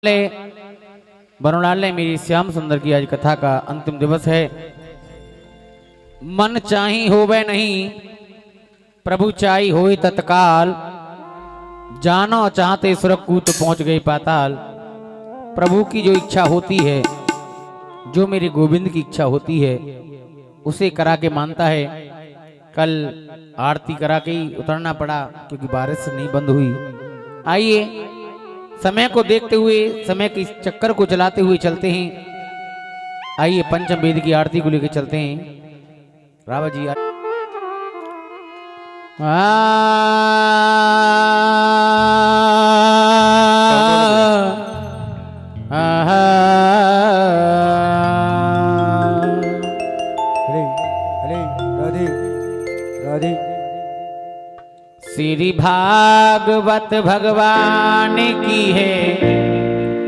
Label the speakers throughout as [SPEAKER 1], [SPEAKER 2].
[SPEAKER 1] बरुणालय मेरी श्याम सुंदर की आज कथा का अंतिम दिवस है। मन चाही होवे नहीं, प्रभु चाही होए तत्काल। जानो चाहते सुरकूट पहुंच गई पाताल। प्रभु की जो इच्छा होती है, जो मेरे गोविंद की इच्छा होती है, उसे करा के मानता है। कल आरती करा के ही उतरना पड़ा क्योंकि बारिश नहीं बंद हुई। आइए समय को देखते हुए, समय के चक्कर को चलाते हुए चलते हैं। आइए पंचम वेद की आरती को लेकर चलते हैं। रावत जी श्री भागवत भगवान की है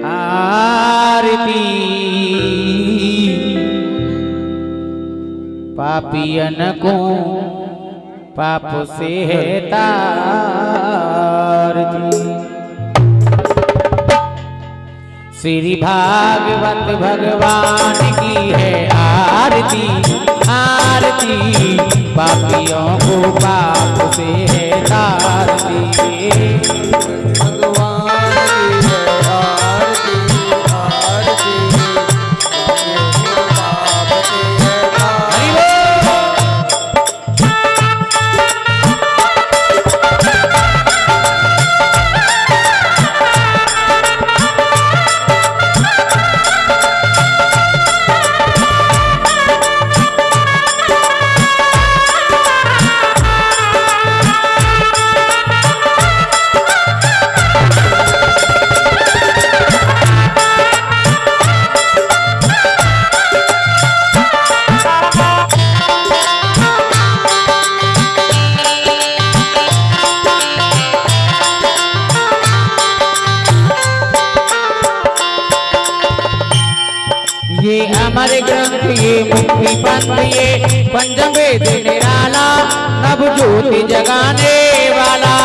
[SPEAKER 1] आरती। पापियन को पाप से है तारती। श्री भागवत भगवान की है आरती आरती। पापियों को पाप से है तारती। भगवान की है आरती आरती। पाप से है तारती। ये अमर ग्रंथ, ये मुक्ति पंथ, ये पंचम वेद निराला। नव ज्योति जगाने वाला,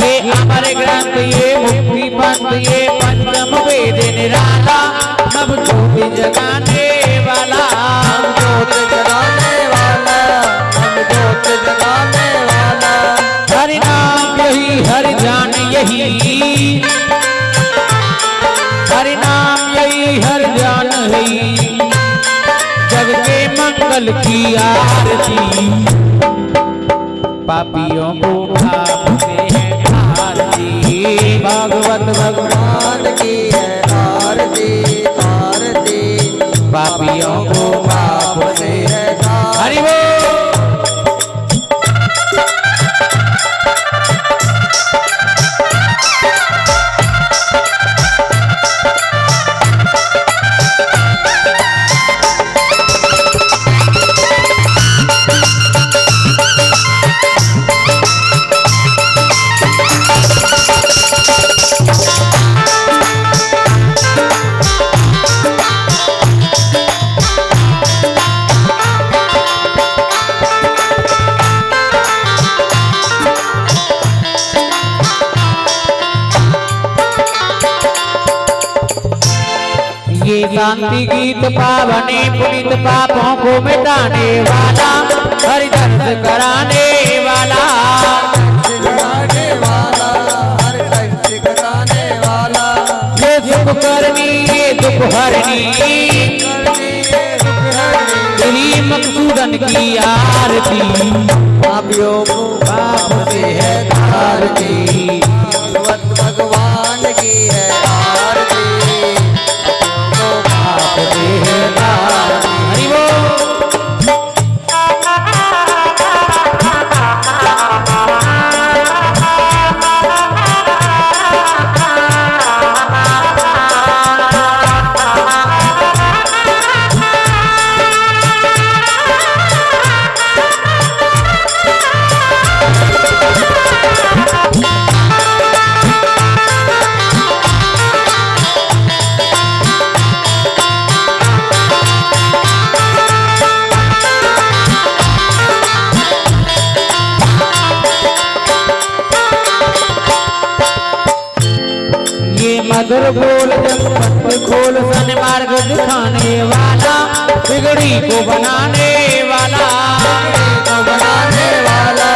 [SPEAKER 1] ये अमर ग्रंथ, ये मुक्ति पंथ, ये पंचम वेद निराला। नव ज्योति जगाने वाला, ज्योति जगाने वाला, नव ज्योति जगाने वाला। हरि नाम यही, हरि जान यही, हरि नाम यही, हर जान है। जग के मंगल की आरती। पापियों को पाप से है आरती। भागवत भगवान की है आरती आरती। पापियों को पाप से है हरि बोल। ये शांति गीत पावने पुनीत पापों को मिटाने वाला। हरि दर्श कराने वाला, ये सुख करनी ये दुख हरनी। तेरी मकसूदन की आरती। पापियों को पाप से है तारती। भगवान की है आरती। हरि बोल। मधुर बोल जब पंथ खोल सन्मार्ग दिखाने वाला, बिगड़ी को बनाने वाला,
[SPEAKER 2] बनाने वाला,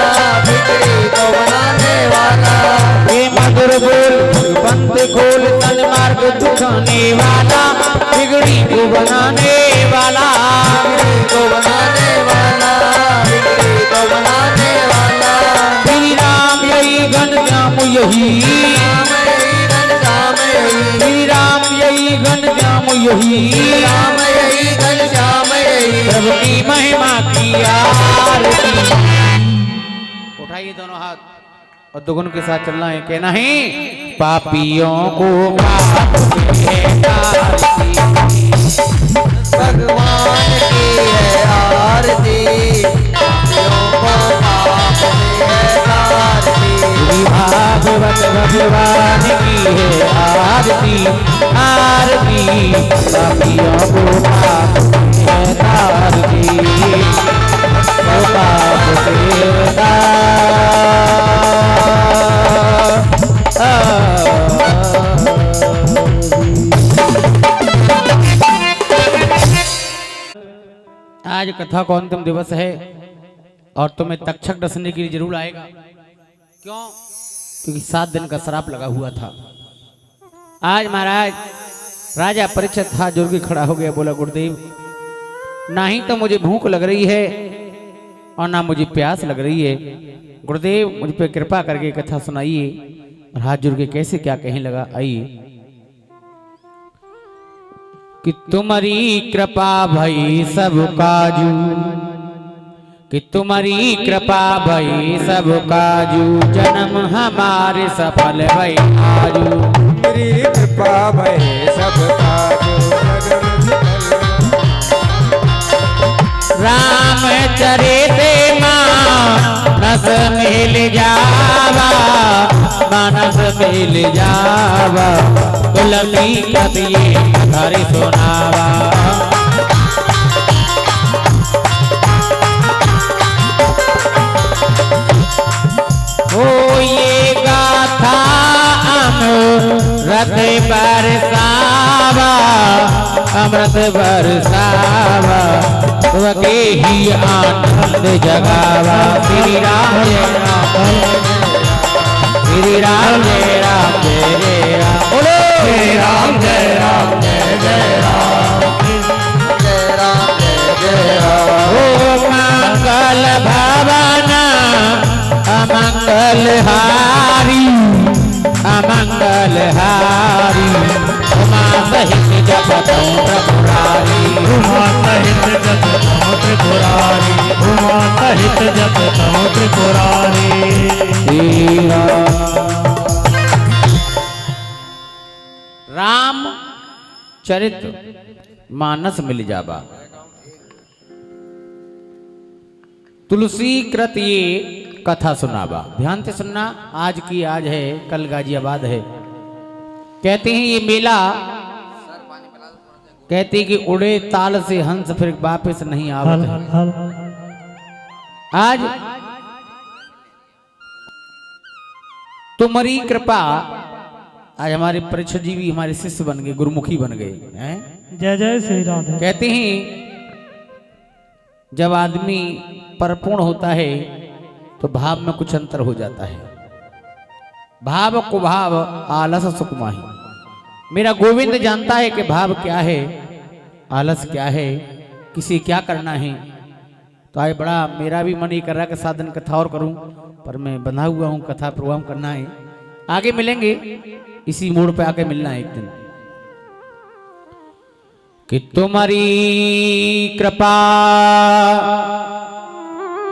[SPEAKER 2] बिगड़ी को बनाने वाला।
[SPEAKER 1] हे मधुर बोल पंथ खोल सन्मार्ग दिखाने वाला, बिगड़ी को बनाने वाला,
[SPEAKER 2] बिगड़ी को बनाने वाला, बिगड़ी को बनाने वाला।
[SPEAKER 1] श्री राम यही घनश्याम यही, श्री राम यही घनश्याम यही,
[SPEAKER 2] राम यही घनश्याम यही।
[SPEAKER 1] प्रभु की महिमा की आरती। उठाइए दोनों हाथ और दुगुन के साथ चलना है। कहना है पापियों को माफ दे आरती,
[SPEAKER 2] भगवान की है आरती, पापियों को माफ दे आरती।
[SPEAKER 1] भागवत भगवान की है आरती, आरती पापियों को माफ दे आरती, पाप देता आज कथा का अंतिम दिवस है और तुम्हें तक्षक डसने के लिए जरूर आएगा। क्यों? क्योंकि 7 दिन का श्राप लगा हुआ था। आज महाराज राजा परीक्षित हाथ जोड़ के खड़ा हो गया, बोला गुरुदेव ना ही तो मुझे भूख लग रही है और ना मुझे प्यास लग रही है, गुरुदेव मुझ पे कृपा करके कथा सुनाइए। और हाथ जोड़ के कैसे क्या कहने लगा, आइए। कि तुम्हारी कृपा भई सब काजू, कि तुम्हारी कृपा भई सब काजू, जन्म हमारे सफल भई आजू।
[SPEAKER 3] तेरी कृपा भई सब काजू,
[SPEAKER 1] राम चरिते मानस मिल जावा, मानस मिल जावा, तुलसी कथिए घर सुनावा। ओ ये गाथा अमृत बरसावा, अमृत बरसावा, के ही आनंद जगावा। श्री राम जय राम, श्री राम जय राम, जय जय राम, बोलो श्री राम जय राम, जय जय राम,
[SPEAKER 2] जय राम जय जय राम।
[SPEAKER 1] ओ मंगल भवन अमंगल हारी, अमंगल हारी, उमा सहित जपतु त्रिपुरारी,
[SPEAKER 4] उमा सहित जपतु त्रिपुरारी, उमा सहित जपतु त्रिपुरारी।
[SPEAKER 1] श्री राम चरित मानस मिल जाबा, तुलसी कृत ये कथा सुनाबा। ध्यान से सुनना, आज की आज है, कल गाजियाबाद है। कहते हैं ये मेला, कहते हैं कि उड़े ताल से हंस फिर वापस नहीं आवत है। आज तुम्हारी कृपा, आज हमारे परीक्षित जी भी हमारे शिष्य बन गए, गुरुमुखी बन गए हैं।
[SPEAKER 4] जय जय श्री राधे।
[SPEAKER 1] कहते हैं जब आदमी परिपूर्ण होता है तो भाव में कुछ अंतर हो जाता है। भाव को भाव आलस सुख माही। मेरा गोविंद जानता है कि भाव क्या है, आलस क्या है, किसी क्या करना है। तो आज बड़ा मेरा भी मन ही कर रहा कि 7 दिन कथा और करूं, पर मैं बंधा हुआ हूं, कथा प्रोग्राम करना है। आगे मिलेंगे, इसी मोड़ पे आके मिलना है एक दिन। कि तुम्हारी कृपा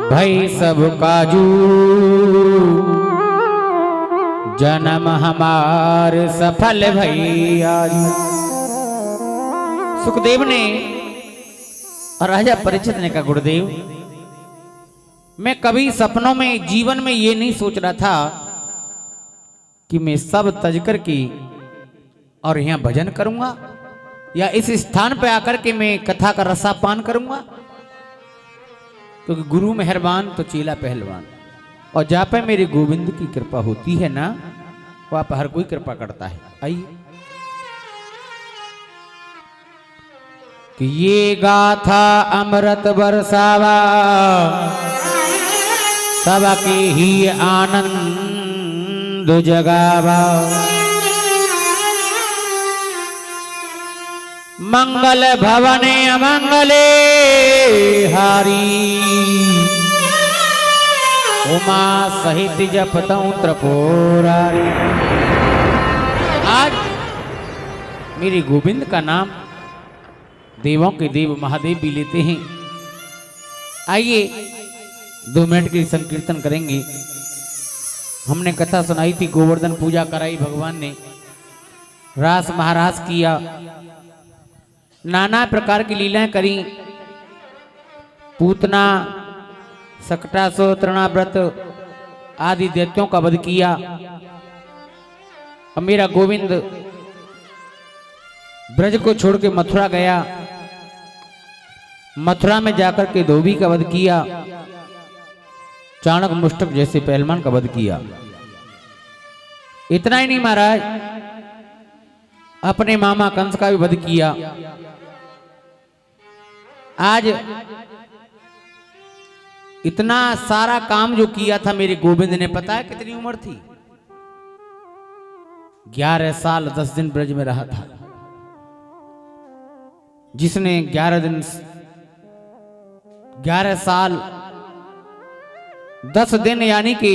[SPEAKER 1] भई सब काजू, जन्म हमार सफल भई आजू। सुखदेव ने और राजा परीक्षित ने कहा, गुरुदेव मैं कभी सपनों में, जीवन में ये नहीं सोच रहा था कि मैं सब तज कर के और यहाँ भजन करूंगा, या इस स्थान पे आकर के मैं कथा का रसापान करूंगा। क्योंकि गुरु मेहरबान तो चेला पहलवान, और जहाँ पे मेरे गोविंद की कृपा होती है ना, वहाँ पर हर कोई कृपा करता है। आइए कि ये गाथा अमृत बरसावा सबके ही आनंद जगावा। मंगल भवने अमंगले हारी उमा सहित जपतौ त्रिपुरारी। आज मेरे गोविंद का नाम देवों के देव महादेव भी लेते हैं। आइए 2 मिनट की संकीर्तन करेंगे। हमने कथा सुनाई थी, गोवर्धन पूजा कराई भगवान ने, रास महारास किया, नाना प्रकार की लीलाएं करी, पूतना सकटासुर तृणाव्रत आदि दैत्यों का वध किया। अब मेरा गोविंद ब्रज को छोड़ के मथुरा गया, मथुरा में जाकर के धोबी का वध किया, चाणक मुष्टक जैसे पहलवान का वध किया। इतना ही नहीं महाराज, अपने मामा कंस का भी वध किया। आज इतना सारा काम जो किया था मेरे गोविंद ने, पता है कितनी उम्र थी? 11 साल 10 दिन ब्रज में रहा था। जिसने 11 साल 10 दिन यानी कि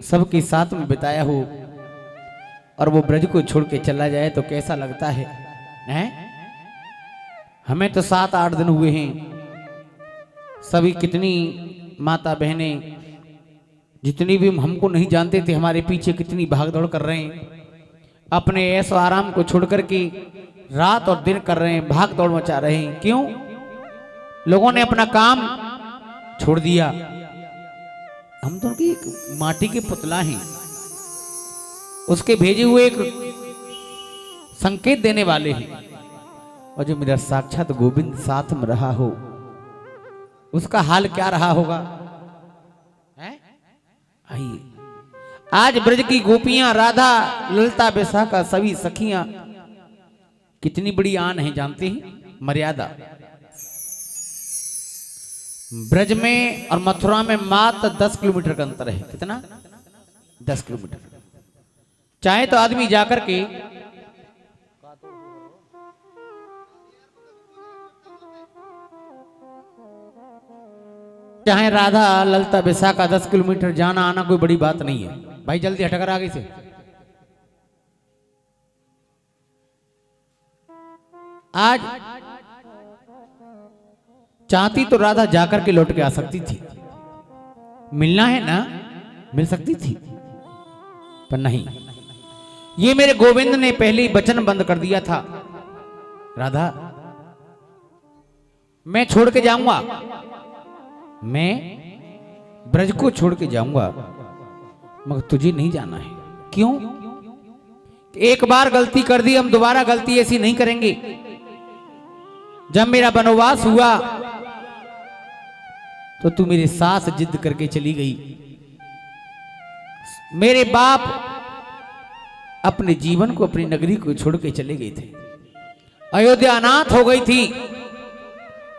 [SPEAKER 1] सबके साथ में बिताया हो, और वो ब्रज को छोड़ के चला जाए तो कैसा लगता है, हैं? हमें तो 7-8 दिन हुए हैं। सभी कितनी माता बहनें जितनी भी हमको नहीं जानते थे, हमारे पीछे कितनी भागदौड़ कर रहे हैं, अपने ऐसो आराम को छोड़ करके रात और दिन कर रहे हैं, भाग दौड़ मचा रहे हैं। क्यों? लोगों ने अपना काम छोड़ दिया। हम तो उनकी एक माटी के पुतला हैं, उसके भेजे हुए एक संकेत देने वाले हैं। और जो मेरा साक्षात गोविंद साथ में रहा हो, उसका हाल क्या रहा होगा? आइए, आज ब्रज की गोपियां, राधा, ललिता, विशाखा, सभी सखियां, कितनी बड़ी आन है जानते हैं? मर्यादा। ब्रज में और मथुरा में मात्र 10 किलोमीटर का अंतर है। कितना? 10 किलोमीटर। चाहे तो आदमी जाकर के चाहे राधा, ललिता, विशाखा 10 किलोमीटर जाना आना कोई बड़ी बात नहीं है। भाई जल्दी हटकर आगे से। आज चाहती तो राधा जाकर के लौट के आ सकती थी, मिलना है ना, मिल सकती थी, पर नहीं। ये मेरे गोविंद ने पहले ही वचन बंद कर दिया था, राधा मैं छोड़ के जाऊंगा, मैं ब्रज को छोड़ के जाऊंगा, मगर तुझे नहीं जाना है। क्यों? एक बार गलती कर दी, हम दोबारा गलती ऐसी नहीं करेंगे। जब मेरा वनवास हुआ तो तू मेरे साथ जिद करके चली गई। मेरे बाप अपने जीवन को, अपनी नगरी को छोड़ के चले गए थे, अयोध्या अनाथ हो गई थी।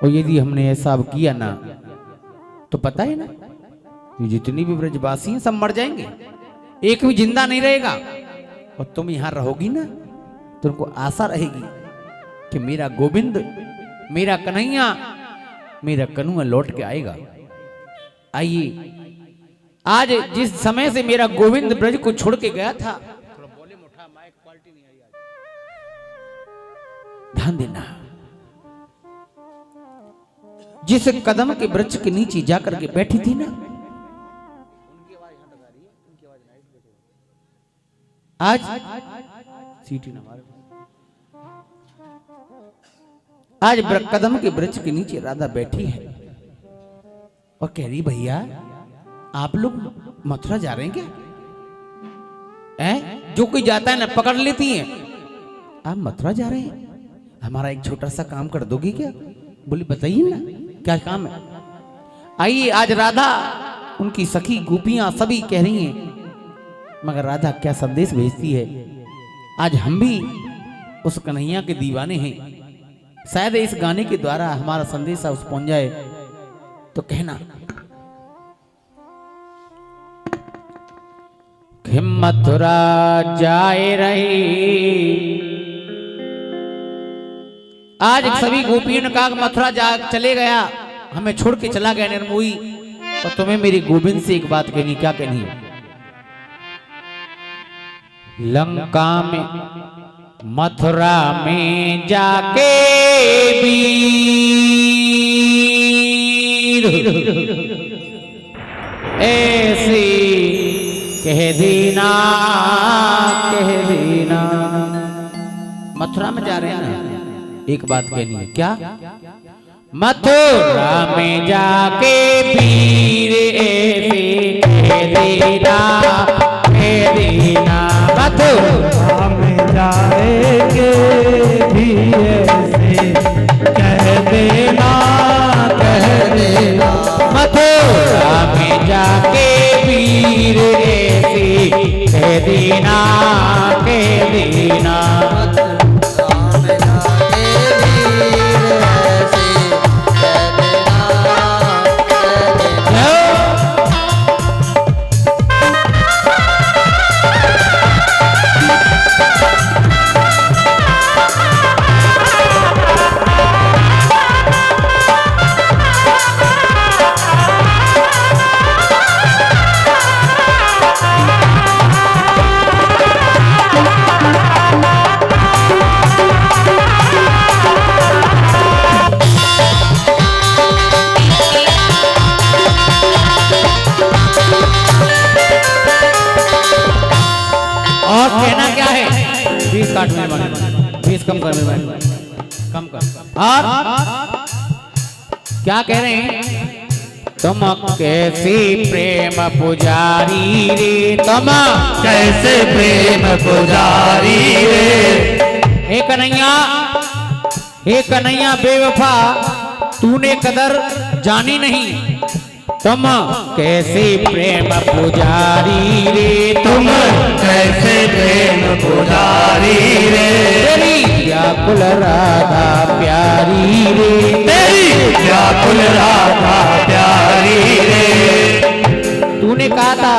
[SPEAKER 1] और यदि हमने ऐसा अब किया ना, तो पता है ना, ये जितनी भी ब्रजवासी हैं सब मर जाएंगे, एक भी जिंदा नहीं रहेगा। और तुम यहां रहोगी ना, तुमको आशा रहेगी कि मेरा गोविंद, मेरा कन्हैया, मेरा कन्हैया लौट के आएगा। आइए, आज जिस समय से मेरा गोविंद ब्रज को छोड़ के गया था, ध्यान देना, जिस कदम के वृक्ष के नीचे जाकर के बैठी थी ना, आज सीटी न मारे, आज कदम के वृक्ष के नीचे राधा बैठी है और कह रही, भैया आप लोग मथुरा जा रहे हैं क्या? जो कोई जाता है ना पकड़ लेती हैं। आप मथुरा जा रहे हैं, हमारा एक छोटा सा काम कर दोगे क्या? बोली बताइए ना, क्या काम है? आइए, आज राधा, उनकी सखी गोपियां सभी कह रही हैं, मगर राधा क्या संदेश भेजती है। आज हम भी उस कन्हैया के दीवाने हैं, शायद इस गाने के द्वारा हमारा संदेश उस पहुंच जाए तो कहना कि मथुरा जाए रही। आज सभी गोपियों ने कहा मथुरा जा चले गया, हमें छोड़ के चला गया निर्मोही, तो तुम्हें मेरी गोविंद से एक बात कहनी। क्या कहनी है? लंका में मथुरा में जाके वीर ऐसे कह देना, कह देना। मथुरा में जा रहे हैं ना, एक बात कहनी है। क्या? मथुरा में जाके वीर ऐसे कह देना, कह देना।
[SPEAKER 4] मथुरा में जाएंगे भी ऐसे कह देना, कह देना।
[SPEAKER 1] मथुरा में जाके वीर ऐसे कह देना, कह देना। और कहना क्या है? 20 काट में 20 कम कर में कम कर। और क्या कह रहे हैं? तुम कैसी प्रेम पुजारी रे, तुम
[SPEAKER 4] कैसे प्रेम पुजारी रे।
[SPEAKER 1] हे कन्हैया बेवफा, तूने कदर जानी नहीं। तुम कैसे प्रेम पुजारी रे, तुम
[SPEAKER 4] कैसे प्रेम पुजारी रे।
[SPEAKER 1] तेरी व्याकुल राधा प्यारी रे,
[SPEAKER 4] तेरी व्याकुल राधा प्यारी रे।
[SPEAKER 1] तूने कहा था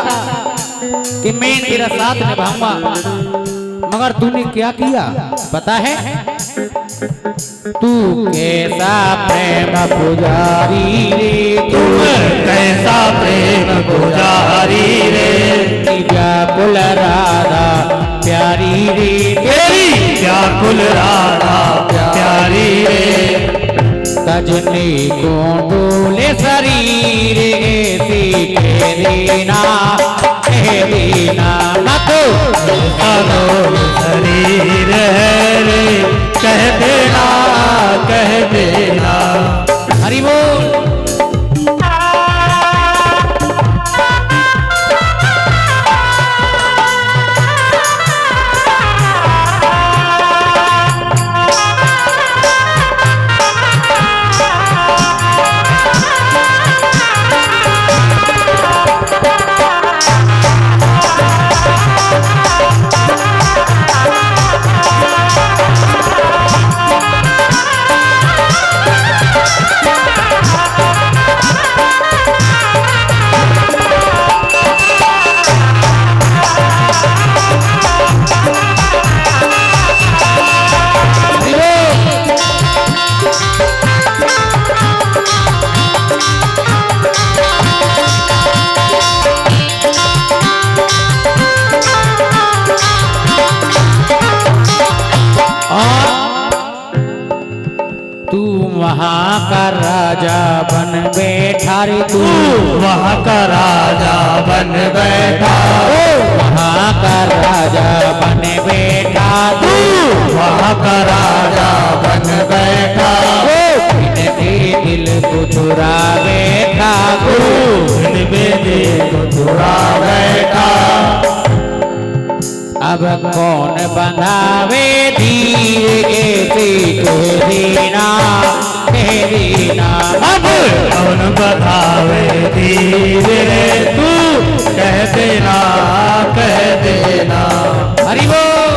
[SPEAKER 1] कि मैं तेरा साथ निभाऊंगा, मगर तूने क्या किया पता है? तू कैसा प्रेम पुजारी रे,
[SPEAKER 4] तुम कैसा प्रेम पुजारी रे।
[SPEAKER 1] व्याकुल राधा प्यारी रे,
[SPEAKER 4] तेरी व्याकुल राधा प्यारी रे।
[SPEAKER 1] सजने को डोले शरीर ऐसे कह देना, कह देना।
[SPEAKER 4] अनोल शरीर है रे, कह देना, कह देना।
[SPEAKER 1] हरि बोल। वहाँ का राजा बन बैठा रे, तू
[SPEAKER 4] वहाँ का राजा बन बैठा।
[SPEAKER 1] वहाँ का राजा बन बैठा, तू
[SPEAKER 4] वहाँ का राजा बन बैठा।
[SPEAKER 1] इनके दिल को चुरा बैठा,
[SPEAKER 4] इनके दिल को चुरा बैठा।
[SPEAKER 1] अब कौन बंधावे धीर ऐसे कह देना, कह देना।
[SPEAKER 4] अब कौन बधावे धीरे, तू कह देना, कह देना।
[SPEAKER 1] हरि बोल।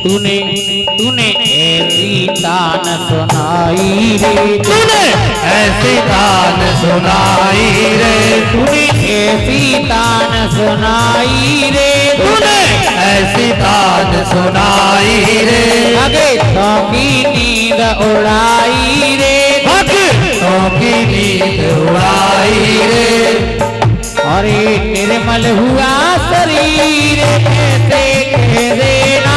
[SPEAKER 1] तूने तूने ऐसी तान सुनाई रे,
[SPEAKER 4] तूने ऐसी तान सुनाई रे,
[SPEAKER 1] तूने ऐसी तान सुनाई रे,
[SPEAKER 4] तूने ऐसी तान सुनाई रे,
[SPEAKER 1] भगतों की नींद उड़ाई रे,
[SPEAKER 4] भक्तों की नींद उड़ाई रे,
[SPEAKER 1] अरे निर्मल हुआ शरीर कैसे कह देना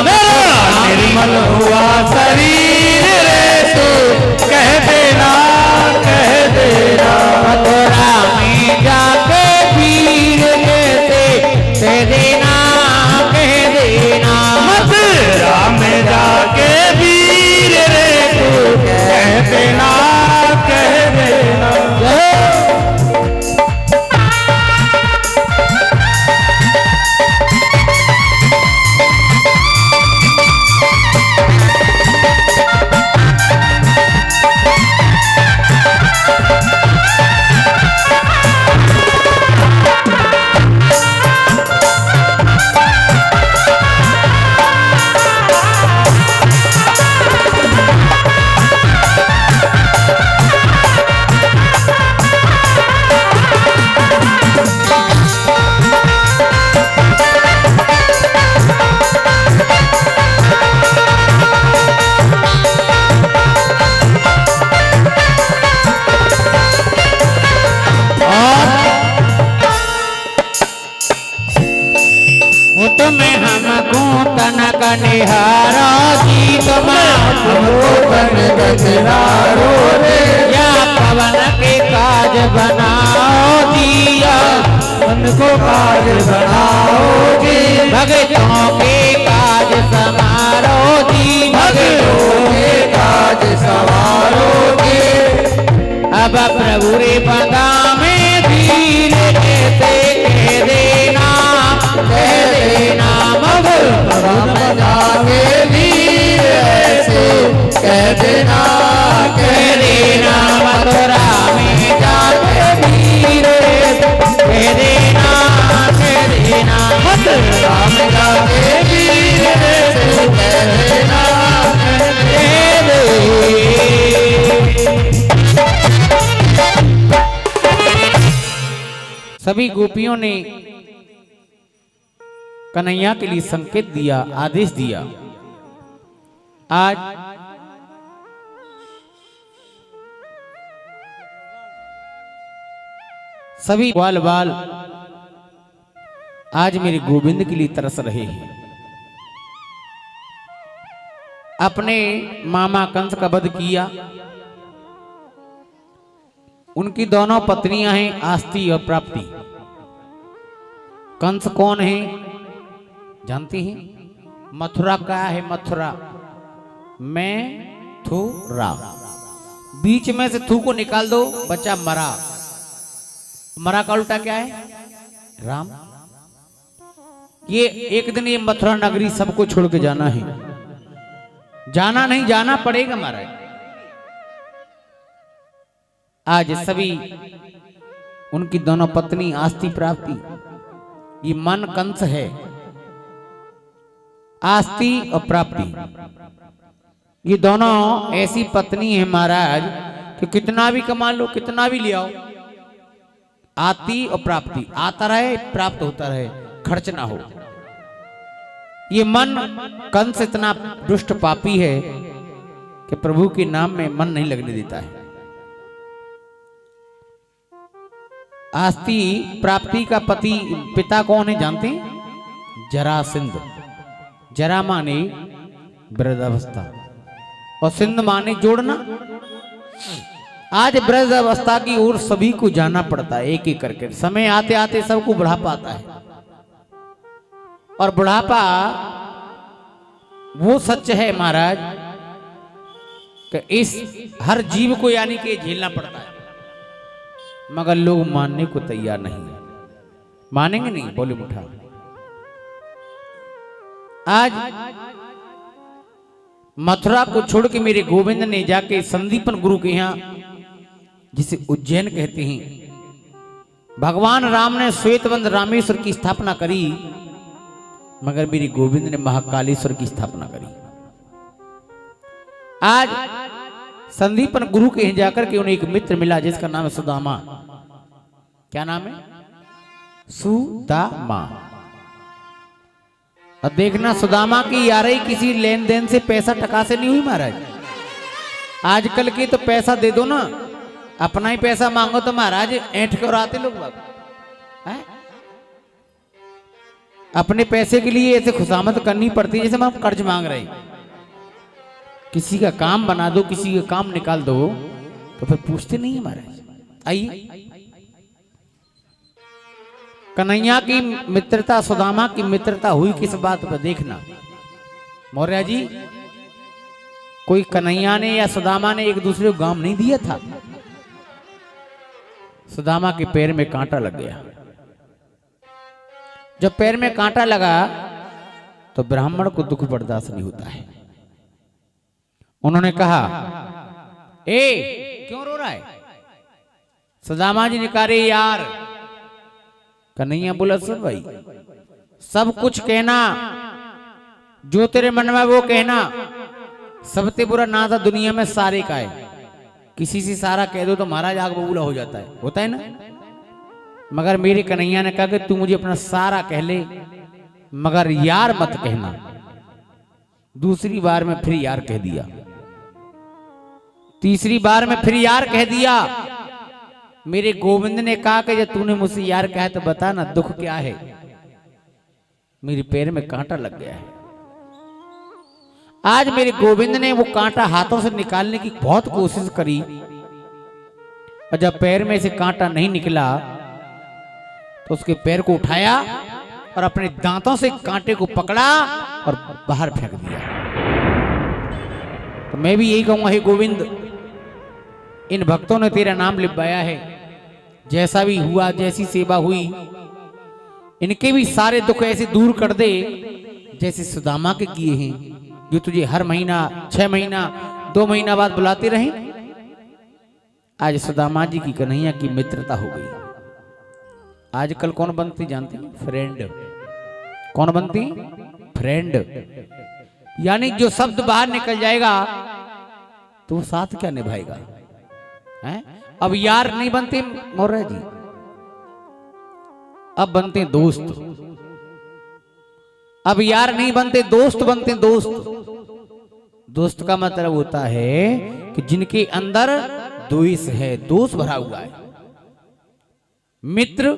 [SPEAKER 4] मेरा निर्मल हुआ शरीर रे तू कह देना
[SPEAKER 1] मथुरा में जाके वीर कैसे कह देना
[SPEAKER 4] मथुरा में जाके वीर रे तू कह देना
[SPEAKER 1] तुम्हें हमको तनक निहारो जी हमको
[SPEAKER 2] तनक निहारो रे,
[SPEAKER 1] या पवन के काज बनाओ दिया
[SPEAKER 2] हमको काज बनाओ जी,
[SPEAKER 1] भगतों के काज समारो जी,
[SPEAKER 2] भक्तों के काज सवारो जी,
[SPEAKER 1] अब प्रभु रे पदा में धीर कैसे कह देना
[SPEAKER 2] मथुरा में जाके वीर ऐसे कह देना
[SPEAKER 1] मथुरा में जाके वीर कह देना
[SPEAKER 2] मथुरा में जाके वीर ऐसे कह देना
[SPEAKER 1] सभी गोपियों ने कन्हैया के लिए संकेत दिया, आदेश दिया। आज सभी ग्वाल बाल आज मेरे गोविंद के लिए तरस रहे हैं। अपने मामा कंस का वध किया। उनकी दोनों पत्नियां हैं आस्ती और प्राप्ति। कंस कौन है जानती हैं? मथुरा का है मथुरा मैं थुरा, बीच में से थू को निकाल दो बच्चा मरा। मरा का उल्टा क्या है? राम। ये एक दिन ये मथुरा नगरी सबको छोड़ के जाना है। जाना नहीं, जाना पड़ेगा महाराज। आज सभी उनकी दोनों पत्नी आस्ती प्राप्ति, ये मन कंस है। आस्ती और प्राप्ति ये दोनों ऐसी पत्नी है महाराज कि कितना भी कमा लो, कितना भी ले आओ, आती और प्राप्ति, आता रहे प्राप्त होता रहे, खर्च ना हो। ये मन कंस इतना दुष्ट पापी है कि प्रभु के नाम में मन नहीं लगने देता है। आस्ती प्राप्ति का पति पिता कौन है जानते हैं? जरासंध। जरा माने वृद्धावस्था और सिंध माने जोड़ना। आज वृद्धावस्था की ओर सभी को जाना पड़ता है एक एक करके। समय आते आते सबको बुढ़ापा आता है और बुढ़ापा वो सच है महाराज कि इस हर जीव को यानी कि झेलना पड़ता है, मगर लोग मानने को तैयार नहीं। मानेंगे नहीं, बोले मुठा। आज मथुरा को छोड़ के मेरे गोविंद ने जाके संदीपन गुरु के यहां, जिसे उज्जैन कहते हैं, भगवान राम ने श्वेतवंत रामेश्वर की स्थापना करी। मगर मेरी गोविंद ने महाकालेश्वर की स्थापना करी। आज संदीपन गुरु के यहाँ जाकर के उन्हें एक मित्र मिला जिसका नाम है सुदामा। क्या नाम है? सुदामा। और देखना सुदामा की यारी किसी लेन देन से पैसा टका से नहीं हुई महाराज। आजकल के तो पैसा दे दो ना, अपना ही पैसा मांगो तो महाराज ऐंठ कर आते लोग हैं? अपने पैसे के लिए ऐसे खुशामद करनी पड़ती है जैसे हम कर्ज मांग रहे हैं। किसी का काम बना दो, किसी का काम निकाल दो तो फिर पूछते नहीं है महाराज। आइए, कन्हैया की मित्रता सुदामा की मित्रता हुई किस बात पर देखना। मौर्य जी, कोई कन्हैया ने या सुदामा ने एक दूसरे को गाम नहीं दिया था। सुदामा के पैर में कांटा लग गया। जब पैर में कांटा लगा तो ब्राह्मण को दुख बर्दाश्त नहीं होता है। उन्होंने कहा, ए क्यों रो रहा है? सुदामा जी ने कहा, रे यार। कन्हैया बोला, सुन भाई, सब कुछ कहना, जो तेरे मन में वो कहना। सबसे बुरा ना था दुनिया में सारे का है। किसी से सारा कह दो तो महाराज आग बबूला हो जाता है, होता है ना। मगर मेरे कन्हैया ने कहा कि तू मुझे अपना सारा कह ले, मगर यार मत कहना। दूसरी बार में फिर यार कह दिया, तीसरी बार में फिर यार कह दिया। मेरे गोविंद ने कहा कि जब तूने मुझसे यार कहा तो बता ना दुख क्या है। मेरे पैर में कांटा लग गया है। आज मेरे गोविंद ने वो कांटा हाथों से निकालने की बहुत कोशिश करी, और जब पैर में से कांटा नहीं निकला तो उसके पैर को उठाया और अपने दांतों से कांटे को पकड़ा और बाहर फेंक दिया। तो मैं भी यही कहूंगा, हे गोविंद, इन भक्तों ने तेरा नाम लिखवाया है। जैसा भी हुआ, जैसी सेवा हुई, इनके भी सारे दुख ऐसे दूर कर दे जैसे सुदामा के किए हैं, जो तुझे हर महीना, 6 महीना, 2 महीना बाद बुलाते रहे। आज सुदामा जी की कन्हैया की मित्रता हो गई। आजकल कौन बनती जानते हैं? फ्रेंड। कौन बनती? फ्रेंड। यानी जो शब्द बाहर निकल जाएगा तो वो साथ क्या निभाएगा, हैं? अब यार नहीं बनते मौर्य जी, अब बनते दोस्त। अब यार नहीं बनते, दोस्त बनते। दोस्त का मतलब होता है कि जिनके अंदर द्वेष है, दोष भरा हुआ है। मित्र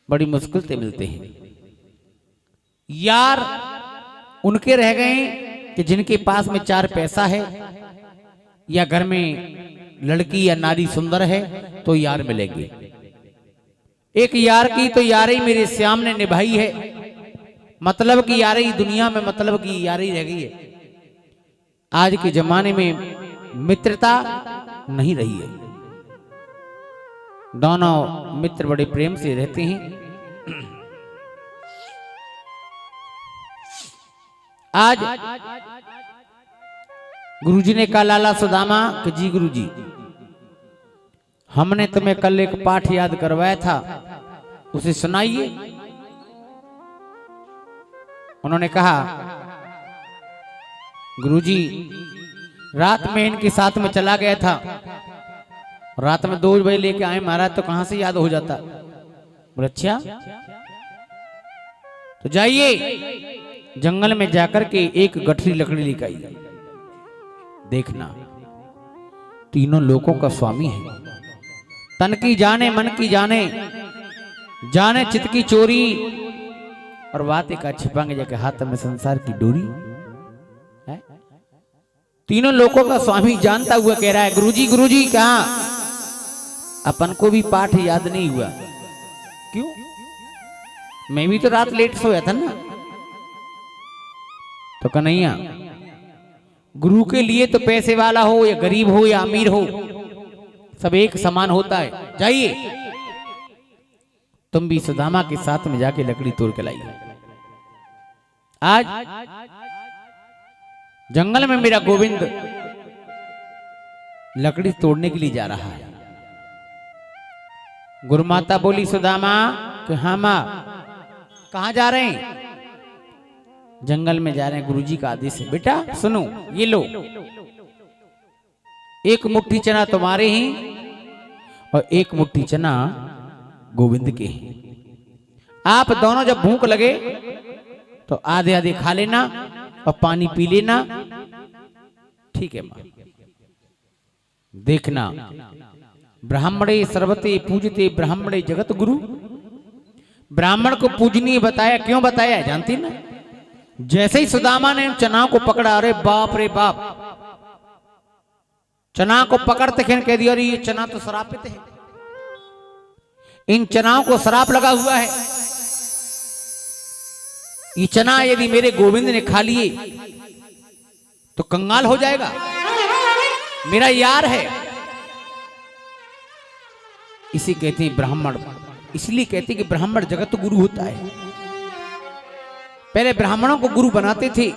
[SPEAKER 1] बड़ी मुश्किल से मिलते हैं। यार उनके रह गए कि जिनके पास में 4 पैसा है, या घर में लड़की या नारी सुंदर है तो यार मिलेंगे। एक यार की तो यारी मेरे श्याम ने निभाई है। मतलब की यारी दुनिया में मतलब की यारी रह गई है। आज के जमाने में मित्रता नहीं रही है। दोनों मित्र बड़े प्रेम से रहते हैं। आज गुरुजी ने कहा लाला सुदामा कि जी गुरुजी, हमने तुम्हें कल एक पाठ याद करवाया था, उसे सुनाइए। उन्होंने कहा, गुरुजी, रात में इनके साथ में चला गया था, रात में 2 बजे लेके आए महाराज, तो कहां से याद हो जाता। बोले अच्छा, तो जाइए जंगल में जाकर के एक गठरी लकड़ी लेकर आइए। देखना, तीनों लोगों का स्वामी है। तन की जाने, मन की जाने, जाने चित्त की चोरी, और बात एक छिपाएंगे जाके हाथ में संसार की डोरी है। तीनों लोगों का स्वामी जानता हुआ कह रहा है, गुरुजी गुरुजी, कहां अपन को भी पाठ याद नहीं हुआ। क्यों? मैं भी तो रात लेट सोया था ना। तो कन्हैया, गुरु के लिए तो पैसे वाला हो या गरीब हो या अमीर हो, सब एक समान होता है। जाइए, तुम भी सुदामा के साथ में जाके लकड़ी तोड़ के लाइए। आज जंगल में मेरा गोविंद लकड़ी तोड़ने के लिए जा रहा है। गुरुमाता बोली सुदामा कि हाँ मां, कहां जा रहे हैं? जंगल में जा रहे हैं गुरुजी का आदेश है। बेटा सुनो, ये लो, एक मुट्ठी चना तुम्हारे ही और एक मुट्ठी चना गोविंद के हैं। आप दोनों जब भूख लगे तो आधे आधे खा लेना और पानी पी लेना, ठीक है मां? देखना, ब्राह्मणे सर्वते पूजते ब्राह्मणे जगत गुरु। ब्राह्मण को पूजनीय बताया, क्यों बताया जानती ना? जैसे ही सुदामा ने चना को पकड़ा, अरे बाप रे बाप, चना को पकड़ते कह दिया अरे ये चना तो श्रापित है, इन चनाओं को श्राप लगा हुआ है, ये चना यदि मेरे गोविंद ने खा लिए तो कंगाल हो जाएगा, मेरा यार है। इसी कहते ब्राह्मण, इसलिए कहते कि ब्राह्मण जगत गुरु होता है। पहले ब्राह्मणों को गुरु बनाते थे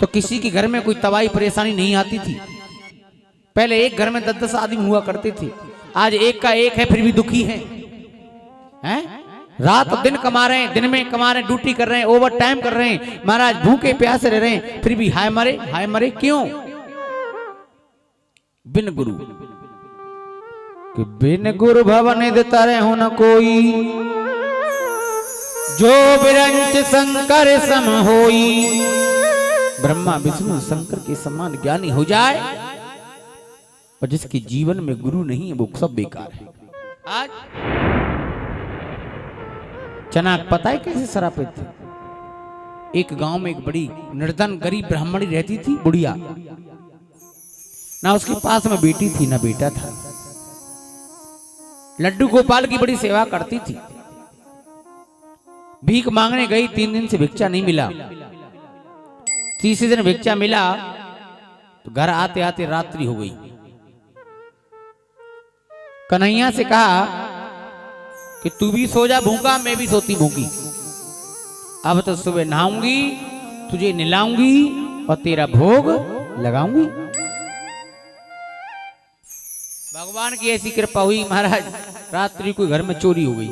[SPEAKER 1] तो किसी के घर में कोई तबाही परेशानी नहीं आती थी। पहले एक घर में 10-10 आदमी हुआ करते थे, आज एक का एक है फिर भी दुखी है, हैं? रात दिन कमा रहे हैं, दिन में कमा रहे हैं, ड्यूटी कर रहे हैं, ओवर टाइम कर रहे हैं, महाराज भूखे प्यासे रह रहे हैं, फिर भी हाय मरे क्यों? बिन गुरु कि बिन गुरु भवन देता रहे हो न कोई, जो बिरंच शंकर सम होई। ब्रह्मा विष्णु शंकर के समान ज्ञानी हो जाए और जिसके जीवन में गुरु नहीं है वो सब बेकार है। आज चना पता है कैसे श्रापित थे? एक गांव में एक बड़ी निर्धन गरीब ब्राह्मणी रहती थी, बुढ़िया, ना उसके पास में बेटी थी ना बेटा था। लड्डू गोपाल की बड़ी सेवा करती थी। भीख मांगने गई, 3 दिन से भिक्षा नहीं मिला। तीसरे दिन भिक्षा मिला तो घर आते आते रात्रि हो गई। कन्हैया से कहा कि तू भी सो जा भूखा, मैं भी सोती भूखी। अब तो सुबह नहाऊंगी, तुझे नहलाऊंगी और तेरा भोग लगाऊंगी। भगवान की ऐसी कृपा हुई, महाराज रात्रि को घर में चोरी हो गई।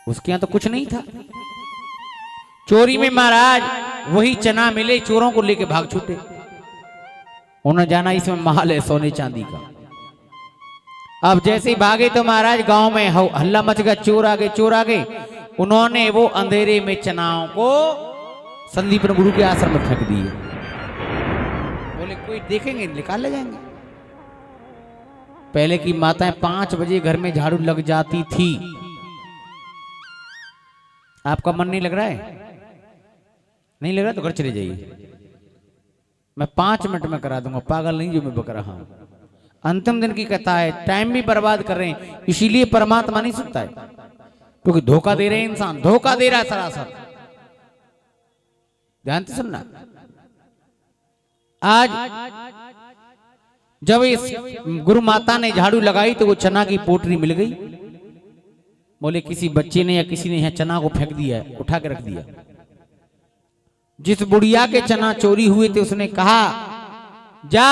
[SPEAKER 1] उसके यहां तो कुछ नहीं था। चोरी में महाराज वही चना मिले, चोरों को लेके भाग छूटे। उन्होंने जाना इसमें महल है सोने चांदी का। अब जैसे ही भागे तो महाराज गांव में हल्ला मच गया, चोर आ गए। उन्होंने वो अंधेरे में चनाओं को संदीप गुरु के आश्रम में फेंक दिए। बोले कोई देखेंगे निकाल ले जाएंगे। पहले की माताएं 5 बजे घर में झाड़ू लग जाती थी। आपका मन नहीं लग रहा है? नहीं लग रहा तो घर चले जाइए, मैं 5 मिनट में करा दूंगा। पागल नहीं जो मैं बक रहा हूं। अंतिम दिन की कथा है, टाइम भी बर्बाद कर रहे हैं, इसीलिए परमात्मा नहीं सुनता है, क्योंकि धोखा दे रहे हैं इंसान, धोखा दे रहा है सरासर। ध्यान से सुनना। आज जब इस गुरु माता ने झाड़ू लगाई तो वो चना की पोटली मिल गई। बोले किसी बच्चे ने या किसी ने यहां चना को फेंक दिया है, उठा के रख दिया। जिस बुढ़िया के चना चोरी हुए थे उसने कहा जा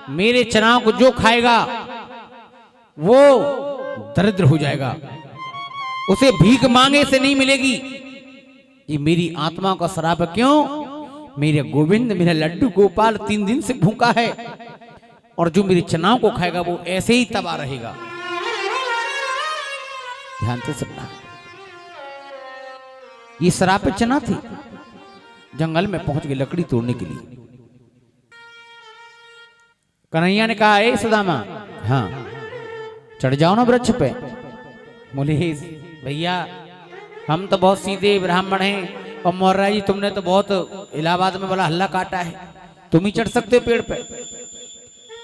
[SPEAKER 1] मेरे चना को जो खाएगा वो दरिद्र हो जाएगा, उसे भीख मांगे से नहीं मिलेगी। ये मेरी आत्मा का श्राप है। क्यों? मेरे गोविंद, मेरा लड्डू गोपाल 3 दिन से भूखा है और जो मेरी चनाओं को खाएगा वो ऐसे ही तबाह रहेगा। ध्यान से सुनना। ये श्रापित चना थी। जंगल में पहुंच गए लकड़ी तोड़ने के लिए। कन्हैया ने कहा ए सुदामा, हाँ चढ़ जाओ ना वृक्ष पे। बोले भैया हम तो बहुत सीधे ब्राह्मण हैं और मोर्रा जी तुमने तो बहुत इलाहाबाद में बड़ा हल्ला काटा है, तुम ही चढ़ सकते हो पेड़ पे।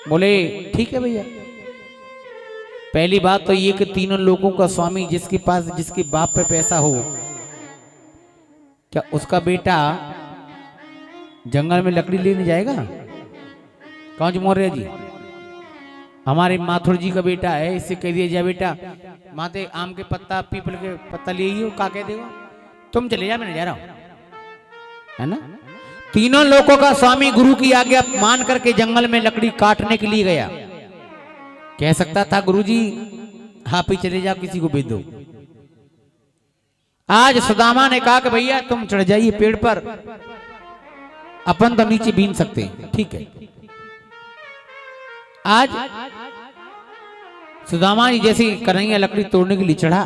[SPEAKER 1] बोले ठीक है भैया। पहली बात तो ये कि तीनों लोगों का स्वामी जिसके पास जिसके बाप पे पैसा हो, क्या उसका बेटा जंगल में लकड़ी लेने जाएगा? कौन जी मौर्य जी? हमारे माथुर जी का बेटा है, इससे कह दिया जा बेटा माते आम के पत्ता पीपल के पत्ता ले ही हो, का कह देगा तुम चले जा, मैं नहीं जा रहा हूं, है ना। तीनों लोगों का स्वामी गुरु की आज्ञा मान करके जंगल में लकड़ी काटने के लिए गया। कह सकता था गुरुजी आप ही चले जाओ, किसी को भेज दो। आज सुदामा ने कहा कि भैया तुम चढ़ जाइए पेड़ पर, अपन तो नीचे बीन सकते हैं, ठीक है। आज सुदामा जी जैसे कन्हैया लकड़ी तोड़ने के लिए चढ़ा,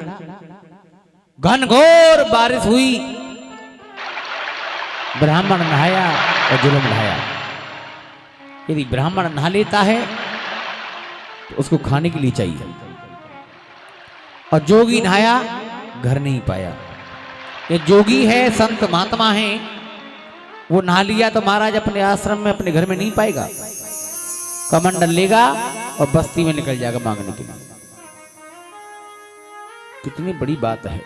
[SPEAKER 1] घनघोर बारिश हुई, ब्राह्मण नहाया और जुलम नहाया। यदि ब्राह्मण नहा लेता है तो उसको खाने के लिए चाहिए, और जोगी नहाया घर नहीं पाया। ये जोगी है, संत महात्मा है, वो नहा लिया तो महाराज अपने आश्रम में अपने घर में नहीं पाएगा, कमंडल लेगा और बस्ती में निकल जाएगा मांगने के लिए। कितनी बड़ी बात है।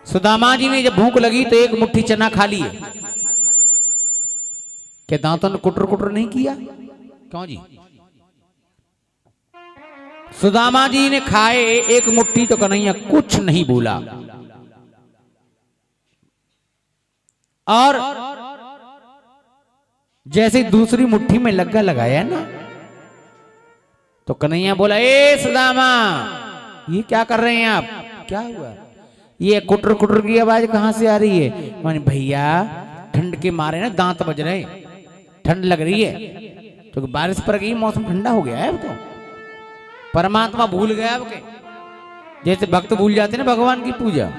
[SPEAKER 1] सुदामा जी ने जब भूख लगी तो एक मुट्ठी चना खा लिए। क्या दांतों ने कुटर कुटर नहीं किया? क्यों जी? सुदामा जी ने खाए एक मुट्ठी तो कन्हैया कुछ नहीं बोला, और जैसे दूसरी मुट्ठी में लग्गा लगाया ना तो कन्हैया बोला, ए सुदामा ये क्या कर रहे हैं आप? क्या हुआ? ये कुटर कुटर की आवाज कहां से आ रही है? माने भैया ठंड के मारे ना दांत बज रहे, ठंड लग रही है, तो बारिश पर गई, मौसम ठंडा हो गया है अब तो। परमात्मा भूल गया अब के, जैसे भक्त भूल जाते ना भगवान की पूजा,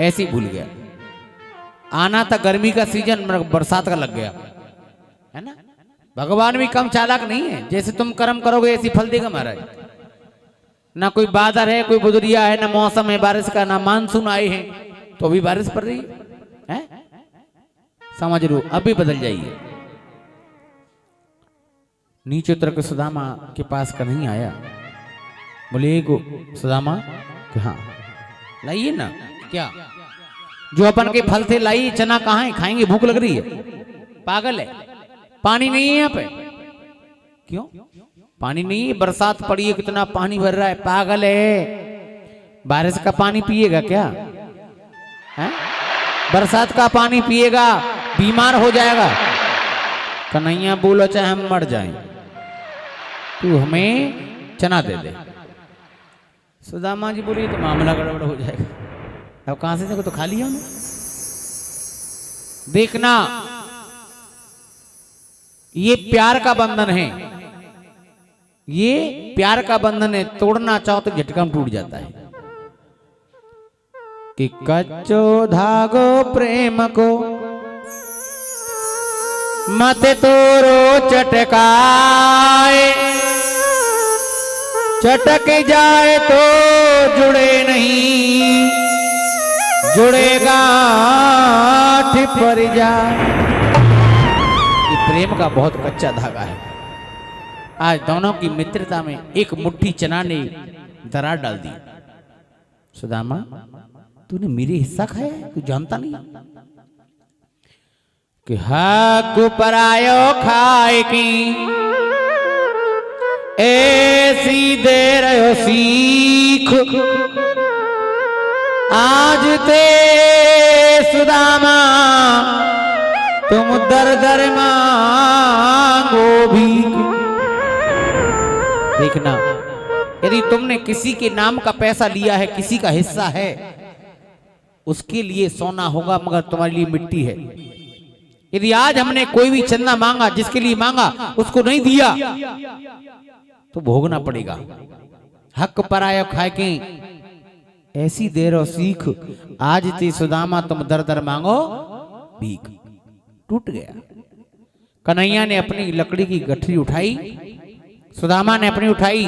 [SPEAKER 1] ऐसे ही भूल गया। आना था गर्मी का सीजन, बरसात का लग गया, है ना। भगवान भी कम चालाक नहीं है, जैसे तुम कर्म करोगे ऐसी फल देगा महाराज। ना कोई बादल है, कोई बुदरिया है, ना मौसम है बारिश का, ना मानसून आए हैं तो अभी बारिश पड़ रही है, समझ लो अभी बदल जाइए। नीचे उतर के सुदामा के पास कन्हैया आया, बोले को सुदामा कि हाँ लाइए ना। क्या? जो अपन के फल थे लाइए, चना कहाँ है, खाएंगे, भूख लग रही है। पागल है, पानी नहीं है यहाँ पे। क्यों पानी नहीं है? बरसात पड़ी है, कितना पानी भर रहा है। पागल है, बारिश का पानी पिएगा क्या है? बरसात का पानी पिएगा बीमार हो जाएगा। कन्हैया बोलो चाहे हम मर जाएं, तू हमें चना दे दे। सुदामा जी बोली तो मामला गड़बड़ हो जाएगा। अब कहां से देखो तो खा लिया हमने। देखना ये प्यार का बंधन है, ये प्यार का बंधन है, तोड़ना चाहो तो झटका में टूट जाता है। कि कच्चो धागो प्रेम को मत तोरो चटकाए, चटक जाए तो जुड़े नहीं, जुड़ेगा ठिपर जाए। ये प्रेम का बहुत कच्चा धागा है। आज दोनों की मित्रता में एक मुट्ठी चना ने दरार डाल दी। सुदामा तूने मेरे हिस्सा खाया है, तू जानता नहीं कि हक परायो खाए की ऐसी दे रहो सीख। आज ते सुदामा तुम दर दर मांगो भीख। देखना यदि तुमने किसी के नाम का पैसा लिया है, किसी का हिस्सा है, उसके लिए सोना होगा मगर तुम्हारे लिए मिट्टी है। यदि आज हमने कोई भी चंदा मांगा, जिसके लिए मांगा उसको नहीं दिया तो भोगना पड़ेगा। हक पराया खाए के ऐसी देर और सीख। आज ते सुदामा तुम दर दर मांगो भीख। टूट गया। कन्हैया ने अपनी लकड़ी की गठरी उठाई, सुदामा ने अपनी उठाई।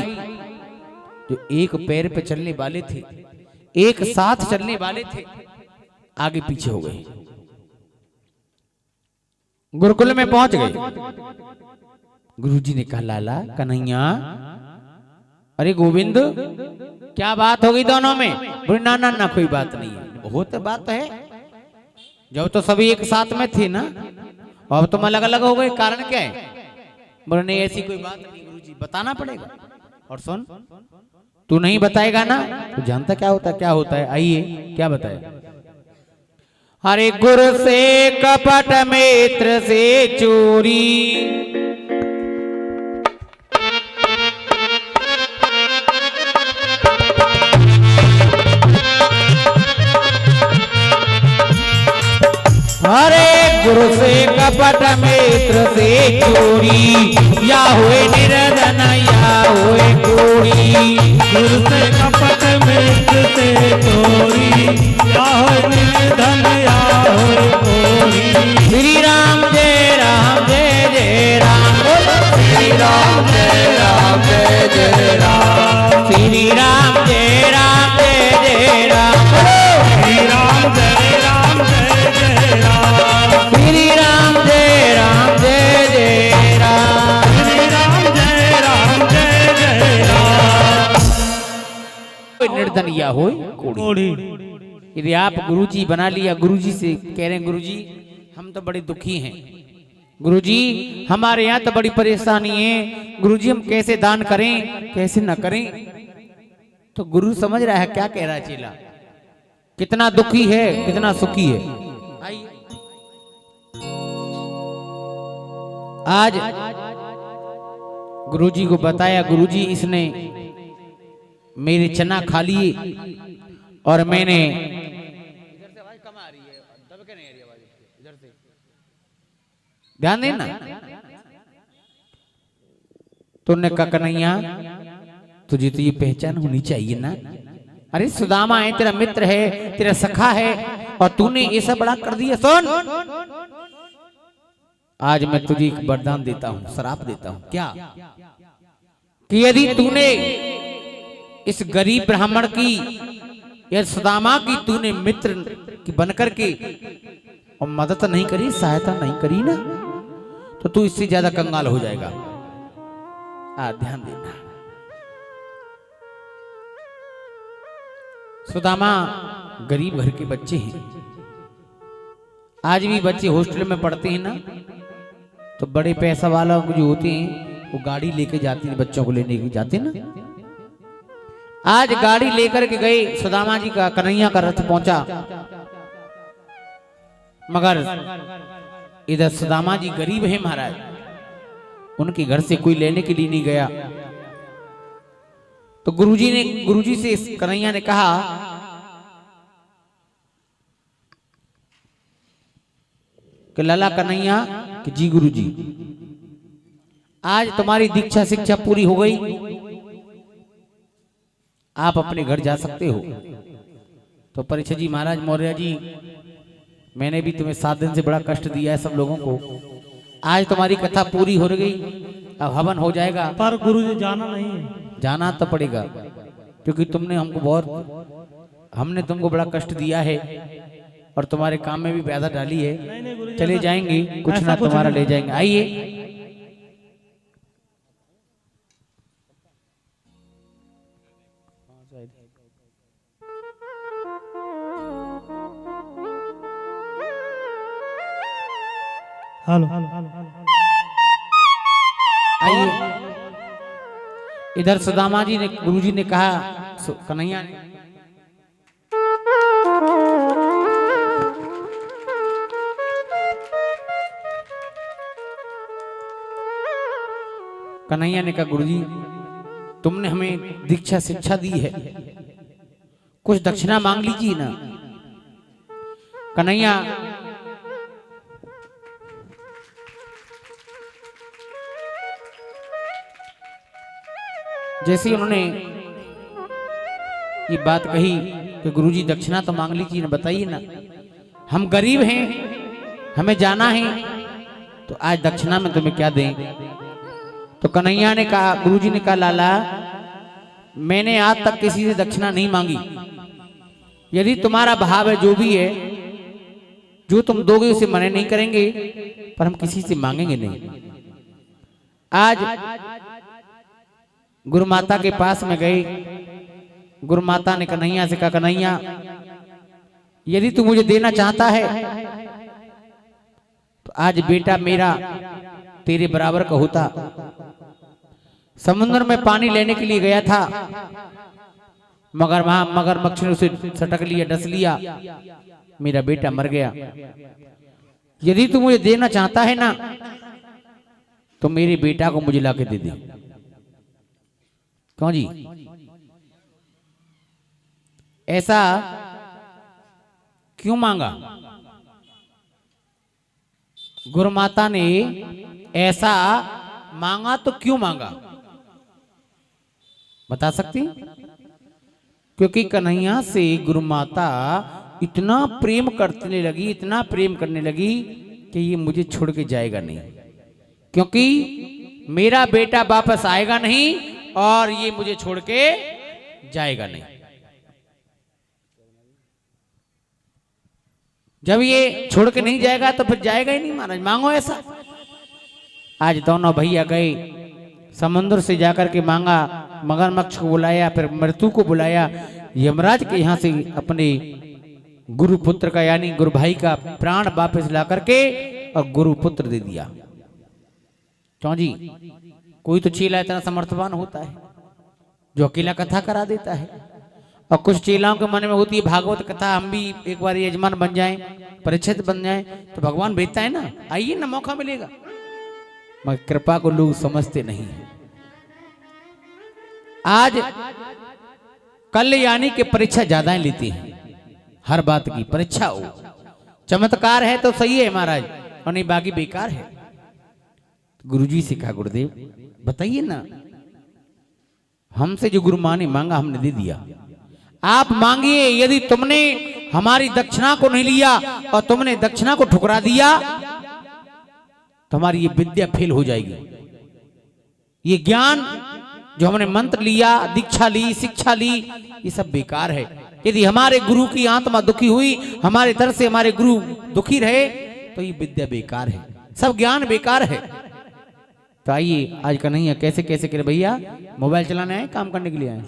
[SPEAKER 1] जो एक पैर पे चलने वाले थे, एक साथ चलने वाले थे, आगे पीछे हो गए, गुरुकुल में पहुंच गए। गुरुजी ने कहा लाला कन्हैया, अरे गोविंद क्या बात हो गई दोनों में? बोले ना ना ना कोई बात नहीं है। बहुत बात है, जब तो सभी एक साथ में थे ना, अब तुम अलग अलग हो गए, कारण क्या है? बोले नहीं ऐसी कोई बात नहीं गुरुजी, बताना पड़ेगा। और सुन, तू नहीं बताएगा ना तो जानता क्या होता है? क्या होता है? आइए क्या बताए। हरे गुरु से कपट, मित्र से चोरी, हरे गुरु से कपट मित्र से चोरी या हुए निर्धन या हुए कोड़ी।
[SPEAKER 4] गुरु से कपट मित्र से चोरी या हो निर्धन या हो कोरी।
[SPEAKER 1] श्री राम जय राम जय जय राम।
[SPEAKER 2] श्री राम जय राम जय जय राम।
[SPEAKER 1] श्री राम जय राम जय जय राम।
[SPEAKER 4] श्री राम जय राम जय जय राम।
[SPEAKER 1] श्री राम जय राम जय जय राम।
[SPEAKER 4] श्री राम जय राम जय जय राम।
[SPEAKER 1] निर्धन या हो कोड़ी। यदि आप गुरुजी बना लिया, गुरुजी से कह रहे हैं गुरुजी हम तो बड़े दुखी हैं, गुरुजी हमारे यहाँ तो बड़ी परेशानी है, गुरुजी हम कैसे दान करें कैसे न करें। तो गुरु समझ रहा है क्या कह रहा है चेला, कितना दुखी है कितना सुखी है। आज गुरुजी को बताया, गुरुजी इसने मेरे चना खा लिए और मैंने ध्यान देना। तुमने कहा कन्हैया तुझे तो ये पहचान होनी चाहिए ना, अरे सुदामा है तेरा मित्र है तेरा सखा है और तूने ये सब बड़ा कर दिया। सुन आज मैं तुझे एक वरदान देता हूं, श्राप देता हूं। क्या कि यदि तूने इस गरीब ब्राह्मण की या सुदामा की तूने मित्र की बनकर के और मदद नहीं करी, सहायता नहीं करी ना, तो तू इससे ज्यादा कंगाल हो जाएगा। ध्यान देना। सुदामा गरीब घर के बच्चे हैं। आज भी बच्चे हॉस्टल में पढ़ते हैं ना, तो बड़े पैसा वाला जो होते हैं वो गाड़ी लेके जाते हैं, बच्चों को लेने के जाते हैं ना। आज गाड़ी लेकर के गए, सुदामा जी का कन्हैया का रथ पहुंचा, मगर इधर सुदामा जी गरीब है महाराज, उनके घर से कोई लेने के लिए नहीं गया। तो गुरुजी से कन्हैया ने कहा कि लाला कन्हैया कि जी गुरुजी आज तुम्हारी दीक्षा शिक्षा पूरी हो गई, आप अपने घर जा सकते हो। तो परीक्षित जी महाराज मौर्य जी मैंने भी तुम्हें 7 दिन से बड़ा कष्ट दिया है सब लोगों को, आज तुम्हारी कथा पूरी हो गई, अब हवन हो जाएगा।
[SPEAKER 4] पर गुरुजी जाना नहीं है।
[SPEAKER 1] जाना तो पड़ेगा क्योंकि तुमने हमको हमने तुमको बड़ा कष्ट दिया है और तुम्हारे काम में भी बाधा डाली है। चले जाएंगे, कुछ ना तुम्हारा ले जाएंगे। आइए
[SPEAKER 4] हेलो
[SPEAKER 1] आइए। इधर सुदामा जी ने गुरुजी ने कहा, कन्हैया ने कहा गुरुजी तुमने हमें दीक्षा शिक्षा दी है, कुछ दक्षिणा मांग लीजिए ना। कन्हैया जैसे उन्होंने ये बात कही कि गुरुजी दक्षिणा तो मांग लीजिए ना, बताइए ना, हम गरीब हैं हमें जाना है, तो आज दक्षिणा में तुम्हें क्या दें। तो कन्हैया ने कहा, गुरुजी ने कहा लाला मैंने आज तक किसी से दक्षिणा नहीं मांगी, यदि तुम्हारा भाव है जो भी है जो तुम दोगे उसे मना नहीं करेंगे, पर हम किसी से मांगेंगे नहीं। आज गुरु माता के पास में गए, गुरु माता ने कन्हैया से कहा कन्हैया यदि तू मुझे देना चाहता है तो आज बेटा मेरा तेरे बराबर का होता। समुद्र में पानी लेने के लिए गया था, मगर वहां मगरमच्छ ने उसे सटक लिया, डस लिया, मेरा बेटा मर गया। यदि तू मुझे देना चाहता है ना तो मेरे बेटा को मुझे लाके दे दे। क्यों जी ऐसा क्यों मांगा? गुरु माता ने ऐसा मांगा तो क्यों मांगा, बता सकती? क्योंकि कन्हैया से गुरु माता इतना प्रेम करने लगी, इतना प्रेम करने लगी कि ये मुझे छोड़ के जाएगा नहीं, क्योंकि मेरा बेटा वापस आएगा नहीं और ये मुझे छोड़ के जाएगा नहीं। जब ये छोड़ के नहीं जाएगा तो फिर जाएगा ही नहीं महाराज, मांगो ऐसा। आज दोनों भैया गए समुद्र से जाकर के मांगा, मगरमच्छ को बुलाया, फिर मृत्यु को बुलाया, यमराज के यहाँ से अपने गुरु पुत्र का यानी गुरु भाई का प्राण वापस ला करके और गुरु पुत्र दे दिया। क्यों जी, कोई तो चेला इतना समर्थवान होता है जो अकेला कथा करा देता है, और कुछ चेलाओं के मन में होती है भागवत कथा, हम भी एक बार यजमान बन जाएं, परिचित बन जाएं, तो भगवान भेजता है ना, आइए ना मौका मिलेगा। मगर कृपा को लोग समझते नहीं है। आज कल्याणी की परीक्षा ज्यादा लेती है, हर बात की परीक्षा हो, चमत्कार है तो सही है महाराज, और नहीं बाकी बेकार है। गुरुजी से कहा, गुरुदेव बताइए ना, हमसे जो गुरु माँ ने मांगा हमने दे दिया, आप मांगिए, यदि तुमने हमारी दक्षिणा को नहीं लिया और तुमने दक्षिणा को ठुकरा दिया तो हमारी ये विद्या फेल हो जाएगी। ये ज्ञान जो हमने मंत्र लिया, दीक्षा ली, शिक्षा ली, ये सब बेकार है। यदि हमारे गुरु की आत्मा दुखी हुई, हमारे दर से हमारे गुरु दुखी रहे, तो ये विद्या बेकार है, सब ज्ञान बेकार है। तो आइए आज का नहीं है, कैसे कैसे करे भैया, मोबाइल चलाने आए, काम करने के लिए आए,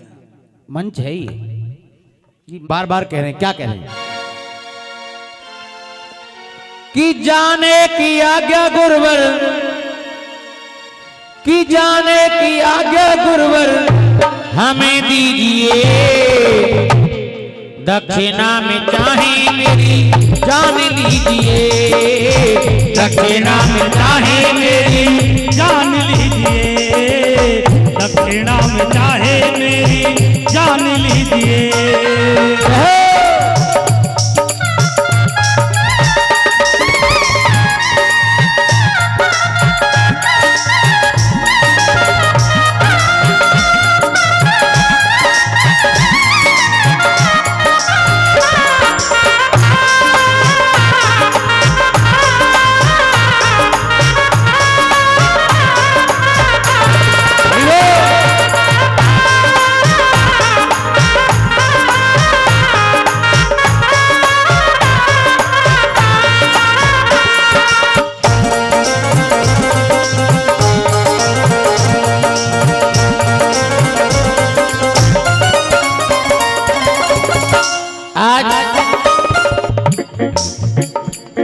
[SPEAKER 1] मंच है ये बार बार कह रहे हैं, क्या कह रहे हैं कि जाने की आज्ञा गुरुवर, कि जाने की आज्ञा गुरुवर हमें दीजिए, दक्षिणा में चाहे मेरी जान लीजिए, दक्षिणा में चाहे मेरी
[SPEAKER 4] जान लीजिए, दक्षिणा में चाहे मेरी जान लीजिए।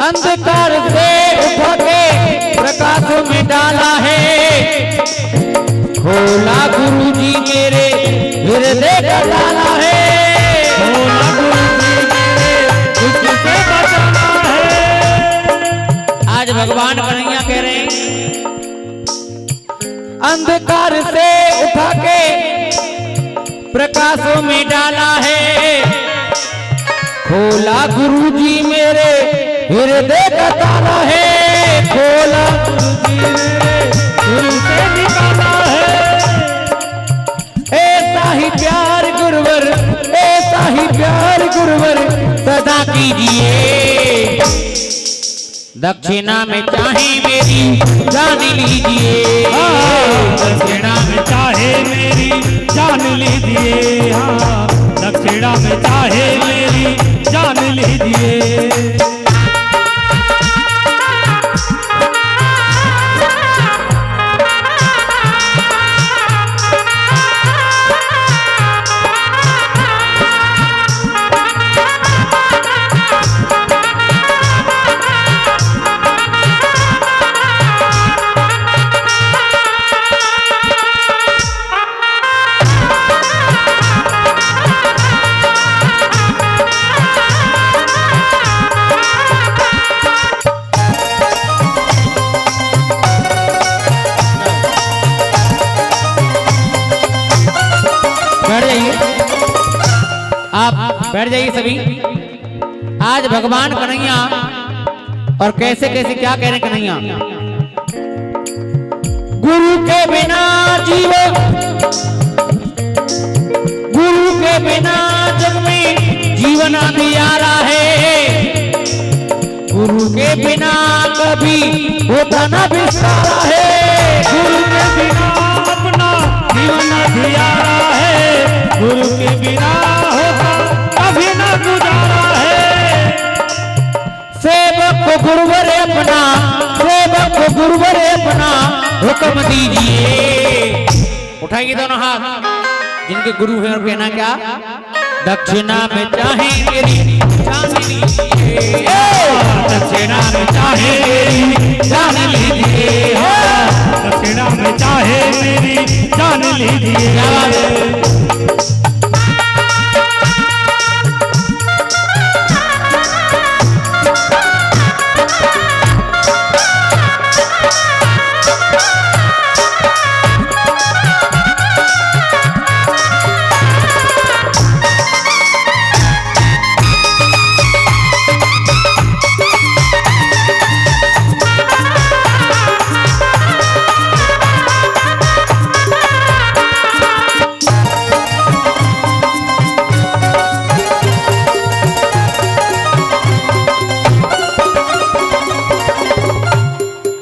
[SPEAKER 1] अंधकार से उठा के प्रकाश में डाला है, खोला गुरुजी मेरे हृदय का ताला है, खोला गुरुजी मेरे दुख से बचाना है। आज भगवान कन्हैया कह रहे हैं, अंधकार से उठा के प्रकाश में डाला है, खोला गुरुजी मेरे हृदय का ताला है, खोला गुरुजी मेरे दिल से निकाला है। ऐसा ही प्यार गुरुवर, ऐसा ही प्यार गुरुवर सदा कीजिए, दक्षिणा में चाहे मेरी जान लीजिए,
[SPEAKER 4] दक्षिणा में चाहे मेरी जान लीजिए, हाँ दक्षिणा में चाहे मेरी जान लीजिए।
[SPEAKER 1] आप बैठ जाइए सभी। आज भगवान कन्हैया और कैसे कैसे क्या कह रहे कन्हैया, गुरु के बिना जीव, गुरु के बिना जग में जीवन अंधियारा है, गुरु के बिना कभी होता ना विस्तारा है,
[SPEAKER 4] गुरु के बिना अपना जीवन अंधियारा है, गुरु के बिना होता कभी न गुजारा है।
[SPEAKER 1] सेवक को गुरुवर अपना, सेवक को गुरुवर अपना हुक्म दीजिए। उठाइए दोनों हाथ, जिनके गुरु हैं और कहना क्या, दक्षिणा में चाहे मेरी जान लीजिए,
[SPEAKER 4] दक्षिणा में चाहे मेरी
[SPEAKER 1] जान लीजिए,
[SPEAKER 4] दक्षिणा में चाहे मेरी जान लीजिए।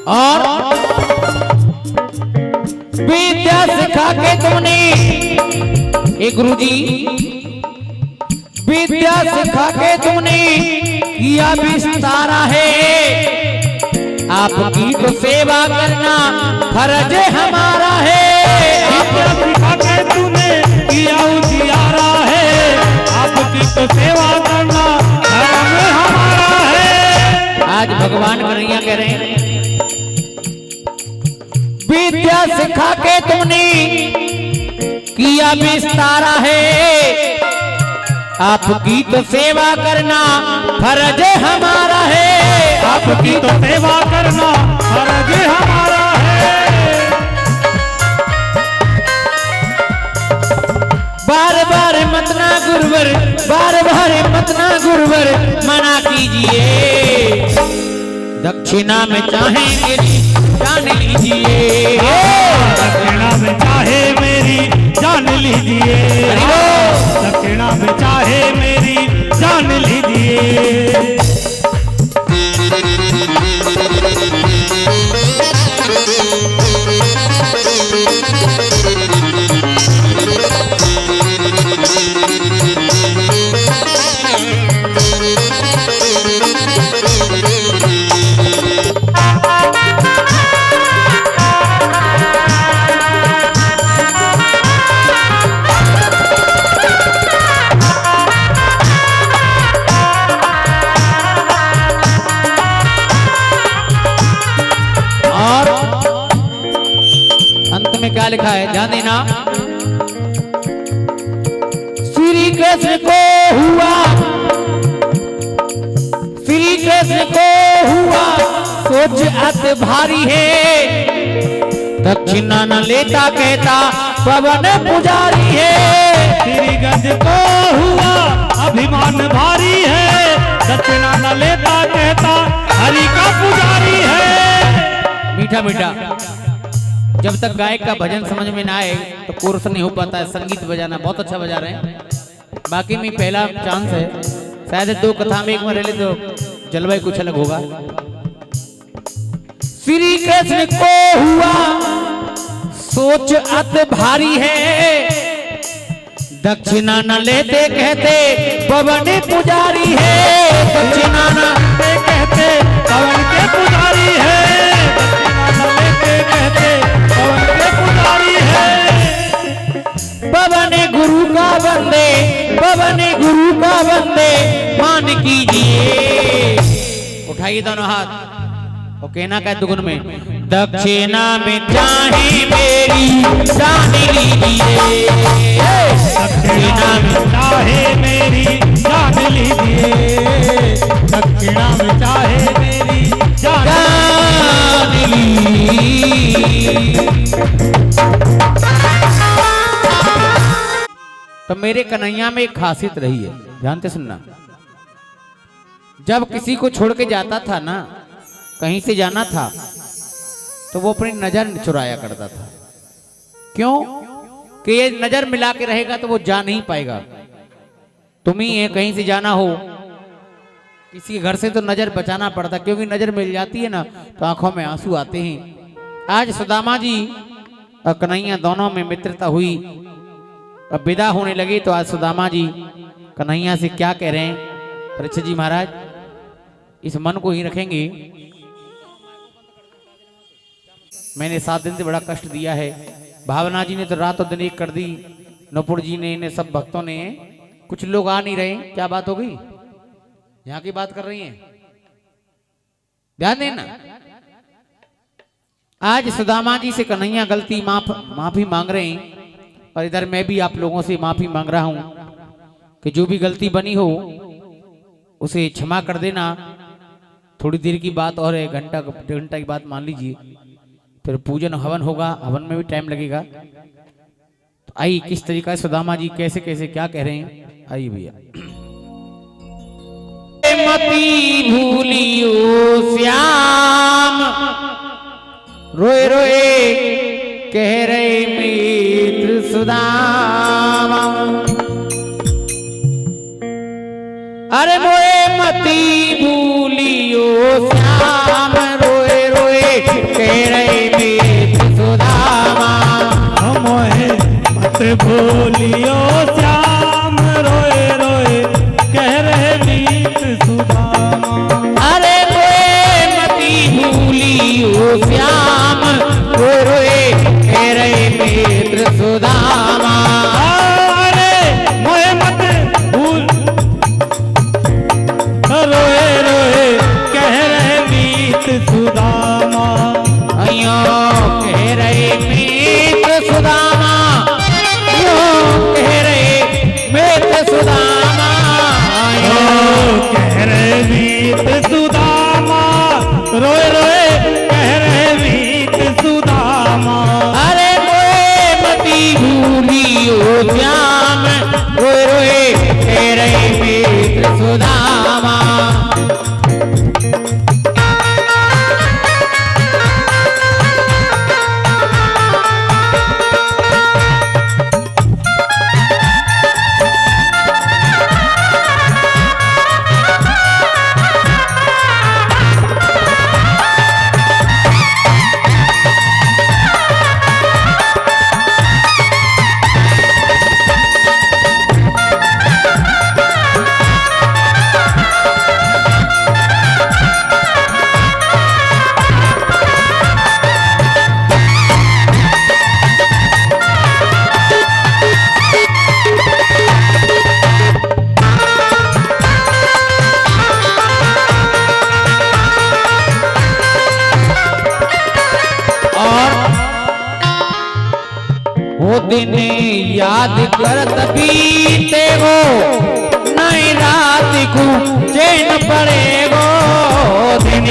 [SPEAKER 1] और विद्या सिखा के तुमने, एक गुरुजी विद्या सिखा के तुमने किया विस्तारा है, आपकी तो सेवा करना फर्ज हमारा है,
[SPEAKER 4] विद्या सिखा के तूने किया उजियारा है, आपकी तो सेवा करना धर्म हमारा है।
[SPEAKER 1] आज भगवान कन्हैया कह रहे हैं, विद्या सिखा के तुमने किया विस्तारा है, आपकी तो सेवा करना फर्ज हमारा है,
[SPEAKER 4] आपकी तो सेवा करना फर्ज हमारा है।
[SPEAKER 1] बार बार मत ना गुरुवर, बार बार मत ना गुरुवर मना कीजिए, दक्षिणा में चाहे मेरी जान लीजिए,
[SPEAKER 4] दक्षिणा में चाहे मेरी जान लीजिए, दक्षिणा में चाहे मेरी जान लीजिए।
[SPEAKER 1] क्या लिखा है ध्यान देना, श्री कृष्ण को हुआ, श्री कृष्ण को हुआ सोच अत भारी है, दक्षिणा न लेता कहता पवन पुजारी है,
[SPEAKER 4] श्री गज को हुआ अभिमान भारी है, दक्षिणा न लेता कहता हरि का पुजारी है।
[SPEAKER 1] मीठा मीठा, जब तक गायक का भजन समझ में ना आए तो कोर्स नहीं हो पाता है। संगीत बजाना बहुत अच्छा बजा रहे हैं, बाकी में पहला चांस है, शायद दो कथा में एक में ले तो जलवायु कुछ अलग होगा। श्री कृष्ण को हुआ सोच अत भारी है, दक्षिणा न लेते कहते पवन पुजारी है, दक्षिणा न
[SPEAKER 4] लेते कहते पवन के पुजारी है, दक्षिणा न लेते कहते पवन के पुजारी है।
[SPEAKER 1] पवन गुरु का बंदे, पवन गुरु का बंदे मान कीजिए। उठाइए दोनों हाथ और कहना क्या दुगुन में, दक्षिणा में चाहे मेरी जान लीजिए,
[SPEAKER 4] दक्षिणा में चाहे मेरी जान लीजिए, दक्षिणा में चाहे मेरी जान
[SPEAKER 1] तो मेरे कन्हैया में एक खासियत रही है, ध्यान से सुनना। जब किसी को छोड़ के जाता था ना कहीं से जाना था तो वो अपनी नजर चुराया करता था। क्यों? कि ये नजर मिला के रहेगा तो वो जा नहीं पाएगा। तुम ही है, कहीं से जाना हो किसी के घर से तो नजर बचाना पड़ता, क्योंकि नजर मिल जाती है ना तो आंखों में आंसू आते हैं। आज सुदामा जी और कन्हैया दोनों में मित्रता हुई। अब विदा होने लगी तो आज सुदामा जी कन्हैया से क्या कह रहे हैं? परीक्षित जी महाराज, इस मन को ही रखेंगे। मैंने 7 दिन से बड़ा कष्ट दिया है। भावना जी ने तो रात और दिन एक कर दी, नपुर जी ने, इन्हें सब भक्तों ने। कुछ लोग आ नहीं रहे, क्या बात हो गई? यहाँ की बात कर रही हैं, ध्यान देना। आज सुदामा जी से कन्हैया गलती माफी मांग रहे हैं, और इधर मैं भी आप लोगों से माफी मांग रहा हूं कि जो भी गलती बनी हो उसे क्षमा कर देना। थोड़ी देर की बात और है, घंटा 1.5 घंटा की बात मान लीजिए, फिर पूजन हवन होगा, हवन में भी टाइम लगेगा। तो आई किस तरीका से सुदामा जी कैसे कैसे क्या कह रहे हैं, आइए भैया। मती भूलियो श्याम, रोए रोए कह रहे मित्र सुदामा। अरे मोए मती भूलियो श्याम, रोए रोए कह रहे मित्र सुदामा।
[SPEAKER 4] मोहे मत भूलियो श्याम, रोए रोए कह रहे मीत सुदामा।
[SPEAKER 1] अरे मोए मती भूलियो श्याम, रोए रोए कह रहे मित्र सुदामा।
[SPEAKER 4] अरे मोहे मत भूल, रोए रोए कह रहे मीत सुदामा।
[SPEAKER 1] अयो कह रहे मित्र सुदामा, यो कह रहे मित्र सुदामा।
[SPEAKER 4] कह रहे मीत सुदामा, रोए रोए कह रहे मीत सुदामा।
[SPEAKER 1] अरे मोए मती भूलियो श्याम, रोए रोए कह रहे मित्र सुदामा। वो दिन याद करत बीते हो, नई रात को चैन पड़ेगो। दिन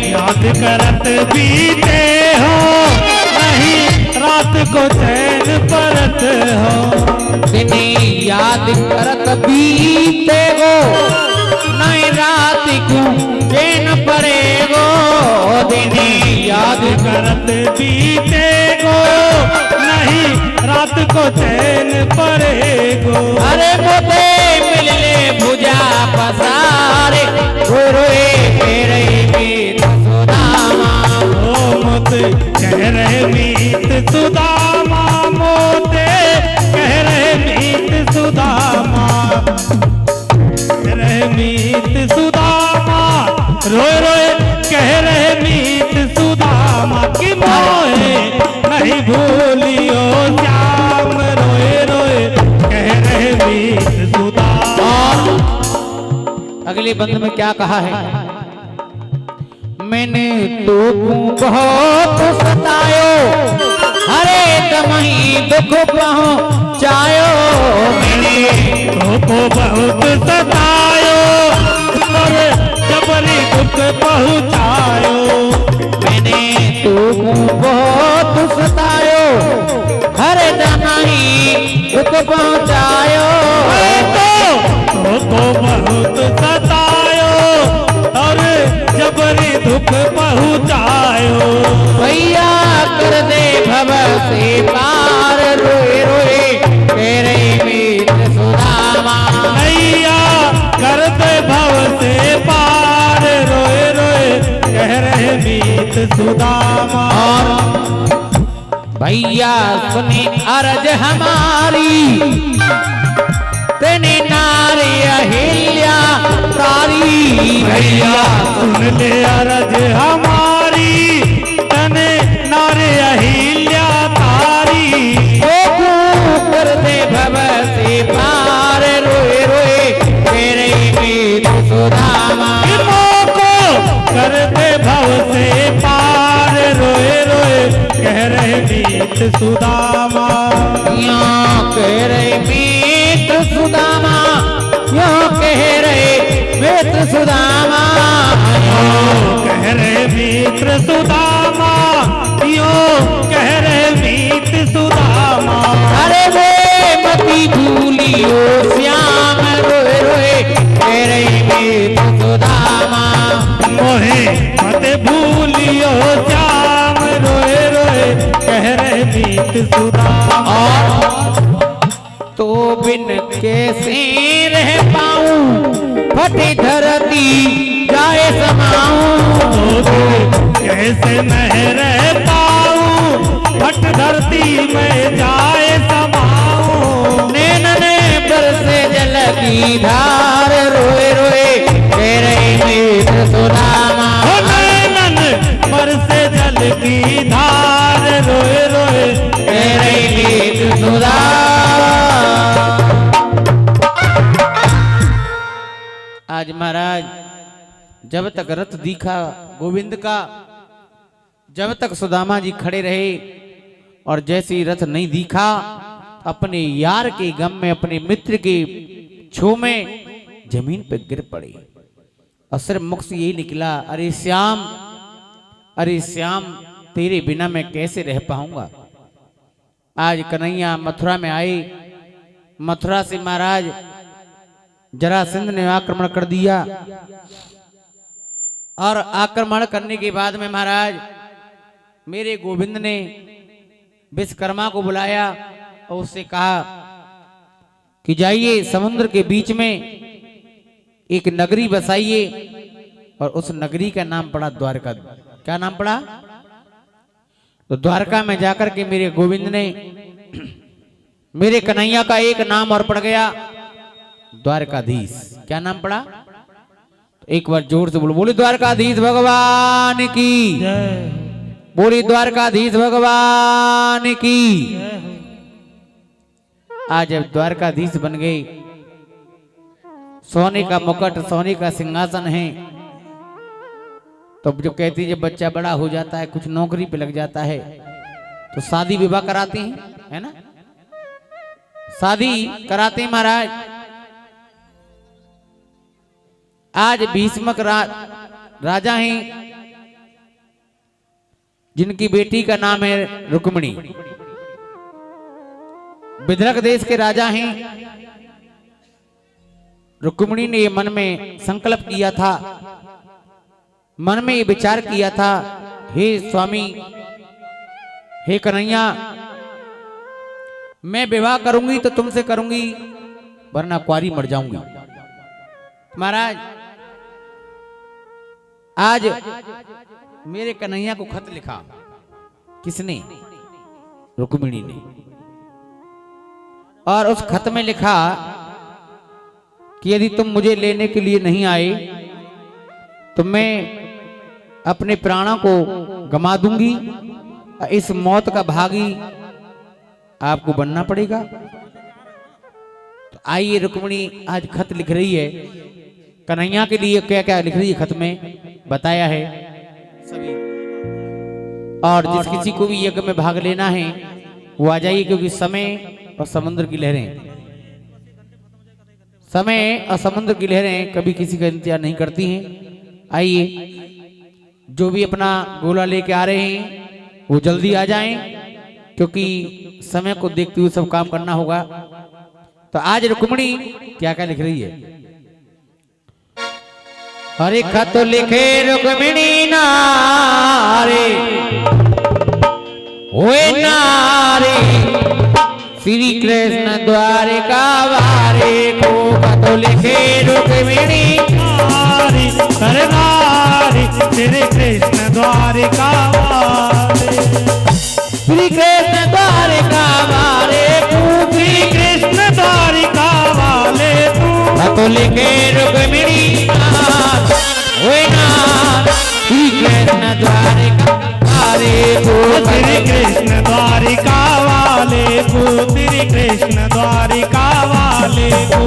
[SPEAKER 4] याद करत बीते हो, नहीं रात को चैन परत हो।
[SPEAKER 1] दिन याद करत बीते हो, नई रात को चैन पड़ेगो। दिन याद
[SPEAKER 4] करत बीते हो, नहीं रात को चैन पड़ेगो।
[SPEAKER 1] अरे मोते मिलले भुजा पसारे, रोए रोए कह रहे मीत सुदामा।
[SPEAKER 4] ओ मोत कह रहे मीत सुदामा, मोते कह रहे मीत सुदामा। कह रहे मीत सुदामा, रोए रोए कह रहे मीत सुदामा। कि मोहे नहीं भूलियो श्याम, रोए रोए कह रहे मीत सुदामा।
[SPEAKER 1] अगले बंद में क्या कहा है? मैंने तो बहुत सतायो, हरे दम ही दुख पहुंचायो। मैंने
[SPEAKER 4] तो बहुत सतायो, और जबरी दुख पहुँचायो।
[SPEAKER 1] मैंने तो बहुत सतायो, हरे दम ही दुख पहुंचायो।
[SPEAKER 4] तो बहुत सतायो, और जब करी दुख पहुँचायो।
[SPEAKER 1] भैया कर दे भव से पार रोए रोए कह रहे मित्र सुदामा।
[SPEAKER 4] नैया कर दे भव से पार रोए रोए कह रहे मीत सुदामा।
[SPEAKER 1] भैया सुनी अरज हमारी तेने नारी अहिल्या तारी।
[SPEAKER 4] भैया सुन ले अरज हमारी तने नारे अहिल्या तारी।
[SPEAKER 1] ओ कर दे भव से पार रोए रोए तेरे मीत सुदामा।
[SPEAKER 4] को कर दे भव से पार रोए रोए कह रहे मीत सुदामा।
[SPEAKER 1] यहाँ कह रहे मित्र सुदामा, यहाँ कह रहे मित्र सुदामा।
[SPEAKER 4] कह रहे मित्र सुदामा, यो कह रहे मीत सुदामा।
[SPEAKER 1] अरे वे मती भूलियो श्याम रोए रोए कह रहे मित्र सुदामा।
[SPEAKER 4] मोहे मत भूलियो श्याम रोए रोए कह रहे मीत सुदामा।
[SPEAKER 1] तो बिन कैसे रह पाऊं फटी धरती जाए समाऊं।
[SPEAKER 4] कैसे मैं रह पाऊं फट धरती में जाए समाऊं।
[SPEAKER 1] नैनने बरसे जल की धार रोए रोए कह रहे मित्र सुदामा।
[SPEAKER 4] नैनन बरसे जल की धार रोए रोए
[SPEAKER 1] कह रहे मित्र सुदामा। आज महाराज जब तक रथ दिखा गोविंद का, जब तक सुदामा जी खड़े रहे और जैसे ही रथ नहीं दिखा अपने यार के गम में अपने मित्र के छू में जमीन पर गिर पड़े और सिर्फ मुख से यही निकला, अरे श्याम, अरे श्याम तेरे बिना मैं कैसे रह पाऊंगा। आज कन्हैया मथुरा में आए। मथुरा से महाराज जरासंध ने आक्रमण कर दिया और आक्रमण करने के बाद में महाराज मेरे गोविंद ने विश्वकर्मा को बुलाया और उससे कहा कि जाइए समुद्र के बीच में एक नगरी बसाइए और उस नगरी का नाम पड़ा द्वारका। क्या नाम पड़ा? तो द्वारका में जाकर के मेरे गोविंद ने मेरे कन्हैया का एक नाम और पड़ गया, द्वारकाधीश। क्या नाम पड़ा? तो एक बार जोर से बोलो, बोली द्वारकाधीश भगवान की, बोली द्वारकाधीश भगवान की। आज जब द्वारकाधीश बन गए, सोने का मुकुट, सोने का सिंहासन है, तो जो कहती जब बच्चा बड़ा हो जाता है, कुछ नौकरी पे लग जाता है, तो शादी विवाह कराते हैं, है ना? शादी कराते हैं महाराज। आज भीष्मक राजा हैं जिनकी बेटी का नाम है रुक्मिणी। विदर्भ देश के राजा हैं। रुक्मिणी ने मन में संकल्प किया था, मन में ये विचार किया था, हे स्वामी, हे कन्हैया, मैं विवाह करूंगी तो तुमसे करूंगी, वरना कुंवारी मर जाऊंगी। महाराज आज मेरे कन्हैया को खत लिखा। किसने? रुक्मिणी ने। और उस खत में लिखा कि यदि तुम मुझे लेने के लिए नहीं आए तो मैं अपने प्राणों को गमा दूंगी, इस मौत का भागी आपको बनना पड़ेगा। तो आइए रुक्मिणी आज खत लिख रही है कन्हैया के लिए। क्या क्या लिख रही है खत में बताया है सभी। और जिस किसी को भी यज्ञ में भाग लेना है वो आ जाइए, क्योंकि समय और समुद्र की लहरें, समय और समुद्र की लहरें कभी किसी का इंतजार नहीं करती हैं। आइए, जो भी अपना गोला लेके आ रहे हैं वो जल्दी आ जाएं, क्योंकि समय को देखते हुए सब काम करना होगा। तो आज रुक्मिणी क्या क्या लिख रही है? हरे खत लिखे रुक्मिणी नारे ओए नारे श्री कृष्ण द्वारिका वारे को खत लिखे रुक्मिणी
[SPEAKER 4] नारी सरदारी श्री कृष्ण द्वारिका वारे
[SPEAKER 1] श्री कृष्ण द्वारिका वारे को
[SPEAKER 4] श्री कृष्ण द्वारिका वाले तू
[SPEAKER 1] खत लिखे रुक्मिणी नाथ ओए नाथ श्री कृष्ण द्वारिका वारे को
[SPEAKER 4] श्री कृष्ण द्वारिका वाले को श्री कृष्ण द्वारिका वाले को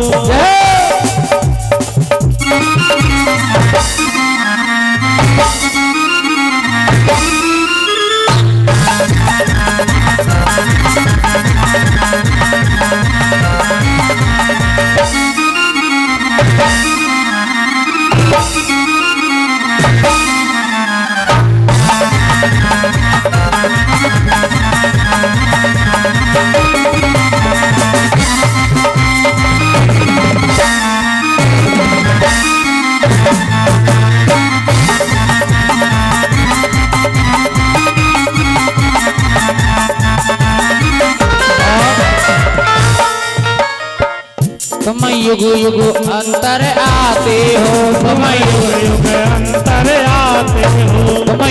[SPEAKER 1] तुम युग युग अंतर आते हो तुम
[SPEAKER 4] युग युग अंतर आते हो
[SPEAKER 1] तुम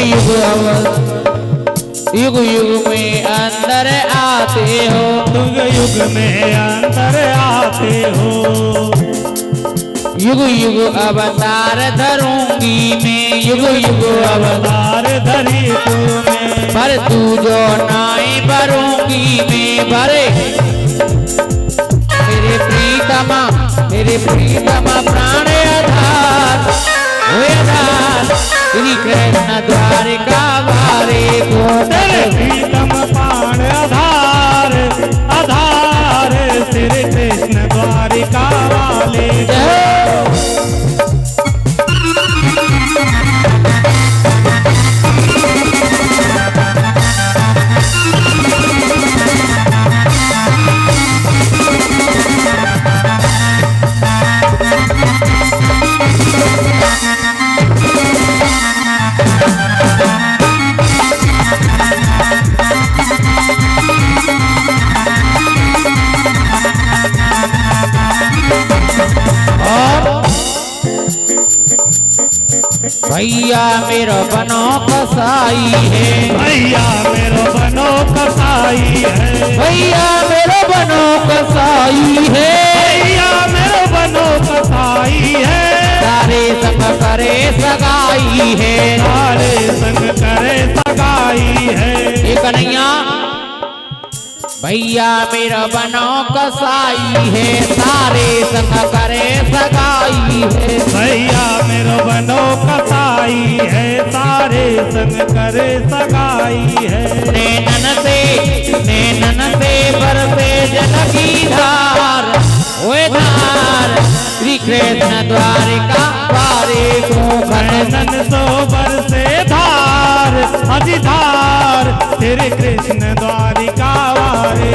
[SPEAKER 1] युग युग में अंदर आते हो
[SPEAKER 4] युग युग में अंतर आते हो
[SPEAKER 1] युग युग अवतार धरूंगी मैं युग युग अवतार
[SPEAKER 4] अवतार धरी तूने
[SPEAKER 1] पर तू जो नाई भरूंगी मैं भरे मेरे प्रीतमा प्राण आधार ओए आधार श्री कृष्ण द्वारिका वारे को
[SPEAKER 4] तेरे प्रीतम प्राण आधार आधार श्री कृष्ण द्वारिका वाले
[SPEAKER 1] भैया मेरा बनो कसाई है
[SPEAKER 4] भैया मेरो बनो कसाई है
[SPEAKER 1] भैया मेरा बनो कसाई है
[SPEAKER 4] भैया मेरो बनो कसाई है
[SPEAKER 1] सारे संग करे सगाई है
[SPEAKER 4] सारे संग करे सगाई है
[SPEAKER 1] ये कन्हैया भैया मेरा बनो कसाई है सारे संग करे सगाई है
[SPEAKER 4] भैया मेरो बनो कसाई है सारे संग करे सगाई है
[SPEAKER 1] नैनन से बरसे जल की धार ओए धार श्री कृष्ण द्वारिका वारे को
[SPEAKER 4] नन सोबर से धार अधिधार तेरे कृष्ण द्वारिका वारे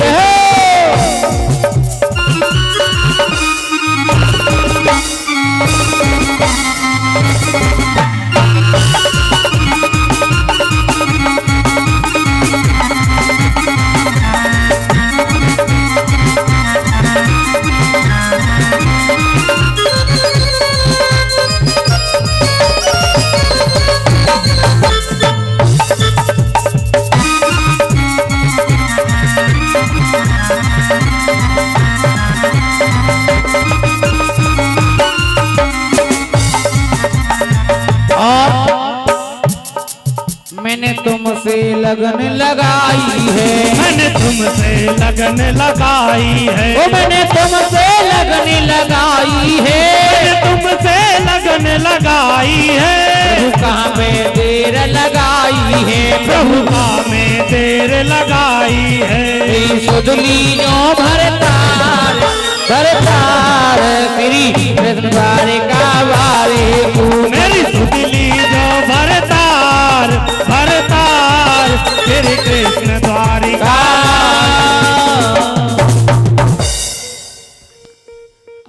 [SPEAKER 1] मैंने तुमसे लगन लगाई है
[SPEAKER 4] मैंने तुमसे लगन लगाई है
[SPEAKER 1] ओ मैंने तुमसे लगन लगाई है
[SPEAKER 4] मैंने तुमसे लगन लगाई है
[SPEAKER 1] प्रभु कहाँ में देर लगाई है
[SPEAKER 4] प्रभु का में देर लगाई है
[SPEAKER 1] सुधली जो भरतार भरतार मेरी कृष्ण द्वारिका वारे को
[SPEAKER 4] मेरी सुतली जो भरतार भरतार तेरे कृष्ण द्वारिका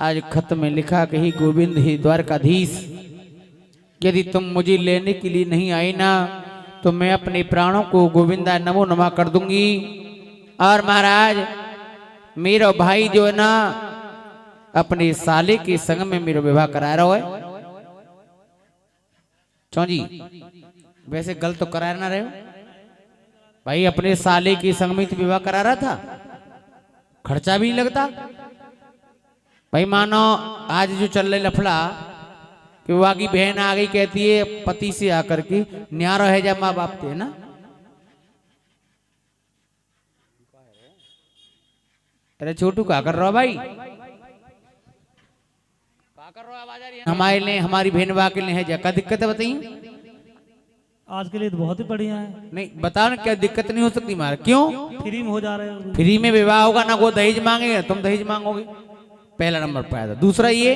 [SPEAKER 1] आज खत में लिखा कि ही गोविंद ही द्वारकाधीश यदि तुम मुझे लेने के लिए नहीं आई ना तो मैं अपने प्राणों को गोविंदा नमो नमः कर दूंगी। और महाराज मेरा भाई जो है ना अपने साले के संग में मेरा विवाह करा रहा है। क्यों जी, वैसे गलत तो करा ना रहे हो भाई, अपने साले के संग में तो विवाह करा रहा था, खर्चा भी नहीं लगता भाई। मानो आज जो चल रहे लफड़ा कि वो आगे बहन आ गई कहती है पति से आकर के न्यारो है जब माँ बाप थे ना। अरे छोटू क्या कर रहा हो भाई, क्या कर रहा हो? आवाज आ रही है? हमारे लिए हमारी बहन बा के लिए है क्या दिक्कत है बताइए?
[SPEAKER 4] आज के लिए तो बहुत ही बढ़िया है।
[SPEAKER 1] नहीं बताओ ना क्या दिक्कत नहीं हो सकती हमारे? क्यों?
[SPEAKER 4] फ्री में हो जा रहे हो।
[SPEAKER 1] फ्री में विवाह होगा ना, वो दहेज मांगेगा, तुम दहेज मांगोगे, पहला नंबर पाया। दूसरा ये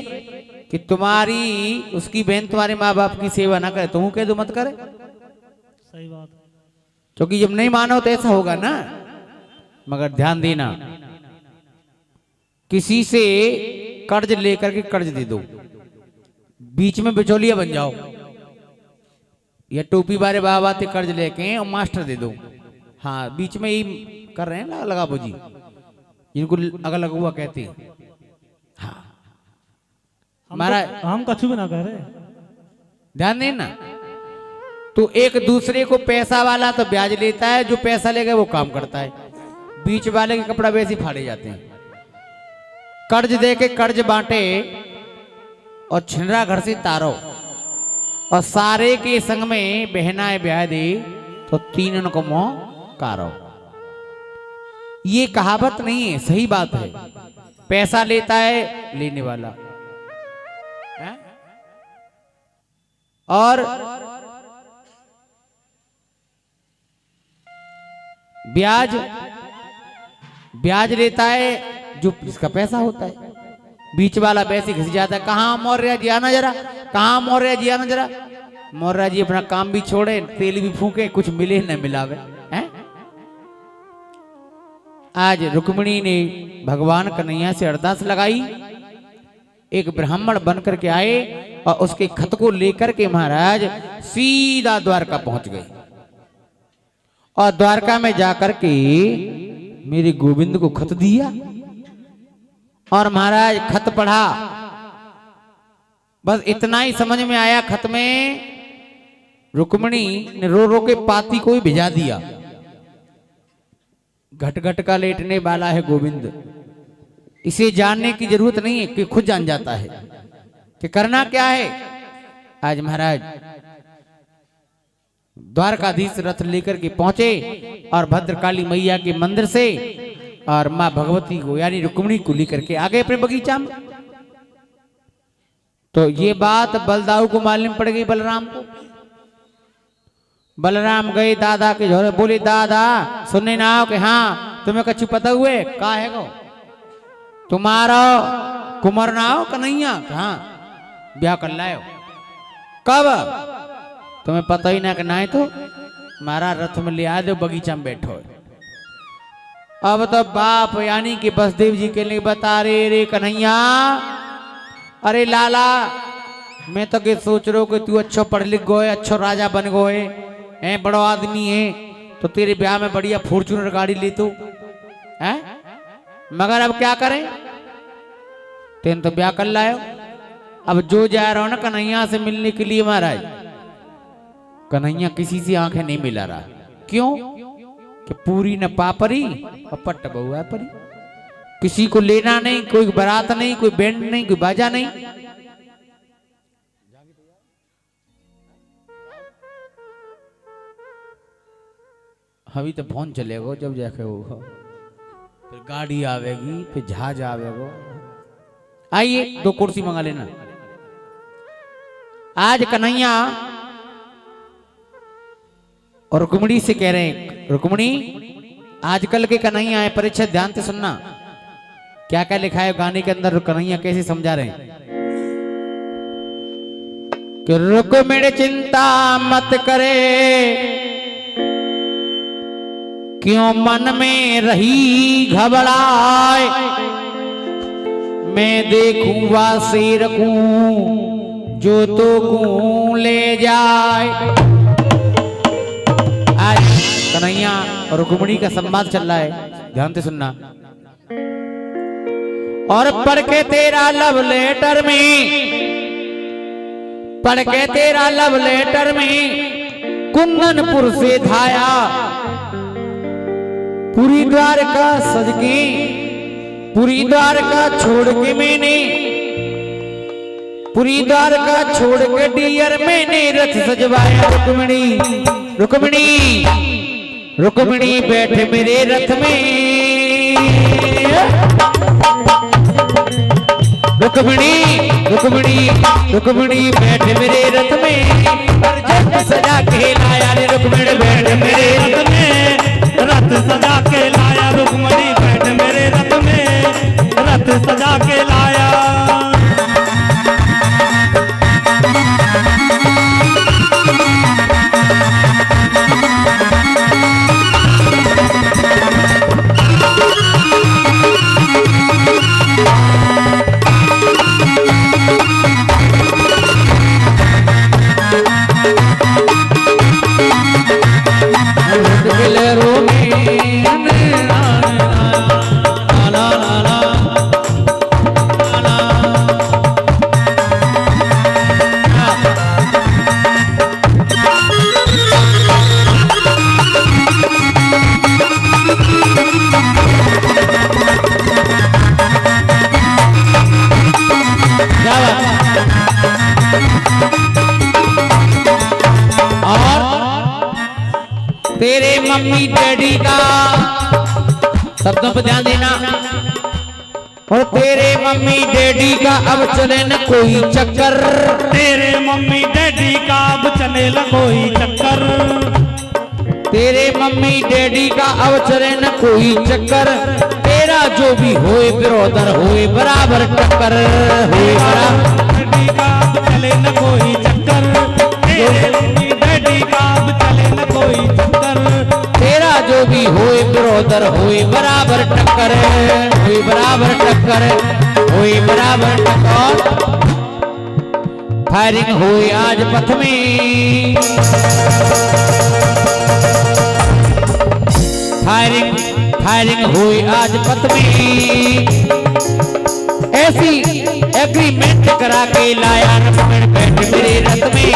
[SPEAKER 1] कि तुम्हारी उसकी बहन तुम्हारे माँ बाप की सेवा ना करे, तुम कह दो मत करे।
[SPEAKER 4] सही बात,
[SPEAKER 1] क्योंकि जब नहीं मानो तो ऐसा होगा ना। मगर ध्यान देना, किसी से कर्ज लेकर के कर्ज दे दो, बीच में बिचौलिया बन जाओ, या टोपी वाले बाबा से कर्ज लेके और मास्टर दे दो। हाँ बीच में ही कर रहे हैं ना लगा बोझी, जिनको अगर लगा हुआ कहते हैं। हाँ हमारा
[SPEAKER 4] हम कछु भी ना कह रहे,
[SPEAKER 1] ध्यान देना। तो एक दूसरे को पैसा वाला तो ब्याज लेता है, जो पैसा लेगा वो काम करता है, बीच वाले के कपड़ा वैसे फाड़े जाते हैं। कर्ज दे के कर्ज बांटे और छिनरा घर से तारो, और सारे के संग में बहनाएं ब्याह दे तो तीनों को मोह कारो। ये कहावत नहीं है, सही बात है। पैसा लेता है लेने वाला है? और ब्याज लेता है जो जिसका पैसा होता है, बीच वाला वैसे घिस जाता है। कहाँ मौर्य जी आना जरा, कहाँ मौर्य जी आना जरा। मौर्य जी अपना काम भी छोड़े, तेल भी फूके, कुछ मिले न मिलावे हैं। आज रुक्मिणी ने भगवान कन्हैया से अरदास लगाई, एक ब्राह्मण बन करके आए और उसके खत को लेकर के महाराज सीधा द्वारका पहुंच गए। और द्वारका में जाकर के मेरे गोविंद को खत दिया, और महाराज खत पढ़ा। बस इतना ही समझ में आया, खत में रुक्मिणी ने रो रो के पाती को ही भिजा दिया। घट घट का लेटने वाला है गोविंद, इसे जानने की जरूरत नहीं है कि खुद जान जाता है कि करना क्या है। आज महाराज द्वारकाधीश रथ लेकर के पहुंचे और भद्रकाली मैया के मंदिर से और मां भगवती को यानी रुक्मिणी को लेकर के आ गए अपने बगीचा में। तो ये बात बलदाऊ को मालूम पड़ गई, बलराम को। बलराम गए दादा के झोरे, बोले दादा सुनने ना हो कि हाँ तुम्हें कछु पता हुए का है गो तुम्हारा कुमार ना हो कन्हैया, हाँ ब्याह कर लायो। कब? तुम्हें पता ही ना कि ना है तो मारा रथ में ले आ दो, बगीचा में बैठो। अब तो बाप यानी कि बसदेव जी के लिए बता रे कन्हैया, अरे लाला मैं तो के सोच रहा हूँ कि तू अच्छा पढ़ लिख गए, अच्छा राजा बन गए है, बड़ो आदमी है, तो तेरे ब्याह में बढ़िया फॉर्च्यूनर गाड़ी ले तो है। मगर अब क्या करें, तेन तो ब्याह कर लायो। अब जो जा रहा हो ना कन्हैया से मिलने के लिए महाराज, कन्हैया किसी से आंखें नहीं मिला रहा। क्यों? कि पूरी न पापरी और पट्ट बहुआ परी, किसी को लेना नहीं, कोई बारात नहीं, कोई बैंड नहीं, कोई बाजा नहीं। अभी तो फोन चलेगा जब जाके होगा, फिर गाड़ी आवेगी, फिर जहाज आवेगा। आइए 2 कुर्सी मंगा लेना। आज कन्हैया और रुक्मिणी से कह रहे हैं, रुक्मिणी आजकल के कन्हैया है, परीक्षा ध्यान से सुनना क्या क्या लिखा है गाने के अंदर, कन्हैया कैसे समझा रहे हैं कि रुक्मिणी चिंता मत करे, क्यों मन में रही घबराए, मैं देखूंगा शेर को जो तो को ले जाए। आज कन्हैया और रुक्मिणी का संवाद चल रहा है, ध्यान से सुनना। और पढ़ के तेरा लव लेटर में, पढ़ के तेरा लव लेटर में कुंदनपुर से धाया, पूरी द्वारका सज के, पूरी द्वारका छोड़ के मैंने, पूरी द्वारका छोड़ के डियर मैंने रथ सजवाया। रुक्मिणी रुक्मिणी रुक्मिणी बैठ मेरे रथ में, रुक्मिणी रुक्मिणी रुक्मिणी बैठ मेरे रथ में, अर्जुन सजा के लाया रे रुक्मिणी बैठ मेरे रथ में,
[SPEAKER 4] रथ सजा के लाया रुक्मिणी बैठ मेरे रथ में, रथ सजा के लाया।
[SPEAKER 1] तेरे मम्मी डैडी का, शब्दों पर ध्यान देना, और तेरे मम्मी डैडी का अब चले न कोई चक्कर,
[SPEAKER 4] तेरे मम्मी डैडी का अब चले न कोई चक्कर,
[SPEAKER 1] तेरे मम्मी डैडी का अब चले न कोई चक्कर, तेरा जो भी होए बिरोधर होए बराबर टक्कर, होए बराबर
[SPEAKER 4] डैडी का अब चले न कोई चक्कर, तेरे मम्मी डैडी का अब चले न कोई चक्कर,
[SPEAKER 1] तेरा जो भी होए बिरोधर होए बराबर टक्कर, होए बराबर टक्कर, होए बराबर टक्कर। फायरिंग होए आज पथ में, फायरिंग फायरिंग हुई आज पथ में, ऐसी एग्रीमेंट करा के लाया रुक्मिणी बैठ मेरे रथ में,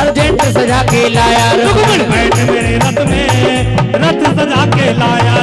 [SPEAKER 1] अर्जेंट सजा के लाया
[SPEAKER 4] रुक्मिणी बैठ मेरे रथ में, रथ सजा के लाया।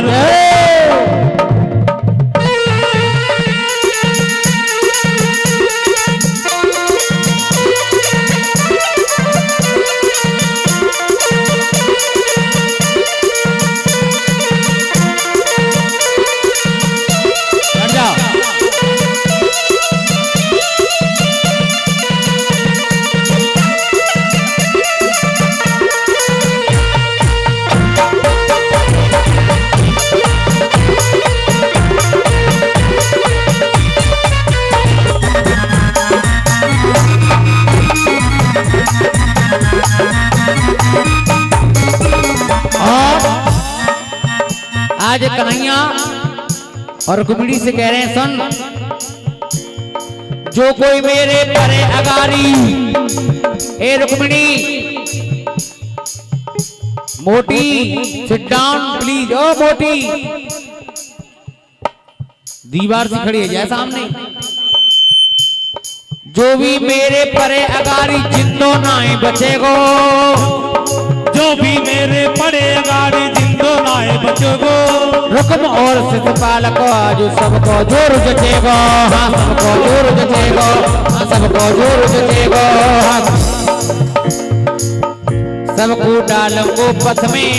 [SPEAKER 1] आज कन्हैया और रुक्मिणी से कह रहे हैं, सुन, जो कोई मेरे परे अगारी, ए रुक्मिणी, मोटी सिट डाउन प्लीज, ओ मोटी, दीवार से खड़ी है जय सामने, जो भी मेरे परे अगारी जिंदो नाए बचेगो,
[SPEAKER 4] जो भी मेरे पड़े अगाड़ी जिंदो नाए बचोगो,
[SPEAKER 1] रुक्म और शिशुपाल को आज सबको जोर जचेगो, हाँ सबको जोर जचेगो, हाँ सबको जोर जचेगो, हाँ सबको डालूंगो पथ में।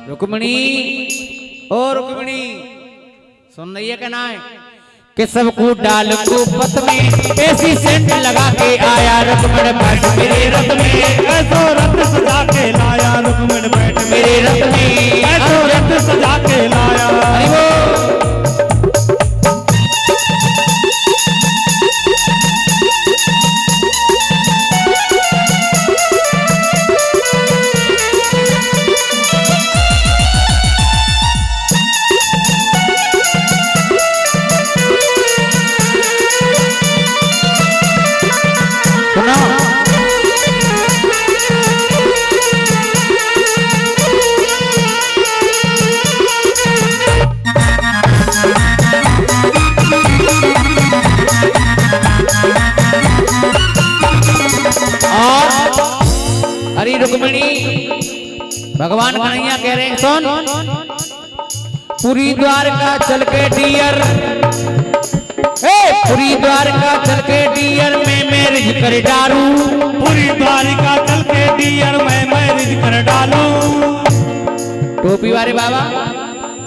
[SPEAKER 1] रुक्मिणी ओ रुक्मिणी सुन रही है क्या ना है कि सबको डालूंगो पथ में, ऐसी सेंट लगा के आया रुक्मिणी बैठ मेरे रथ में,
[SPEAKER 4] ऐसो रथ सजा के लाया रुक्मिणी बैठ
[SPEAKER 1] मेरे रथ में,
[SPEAKER 4] ऐसो रथ सजा के लाया।
[SPEAKER 1] हरि बोल। अरे रुक्मिणी, भगवान कन्हैया कह रहे हैं सुन, पूरी द्वारका चल के डियर, पूरी द्वारका चल के डियर में मैरिज कर डालू,
[SPEAKER 4] पूरी द्वारिका चल के डियर मैं मैरिज कर डालूं।
[SPEAKER 1] टोपी वाले बाबा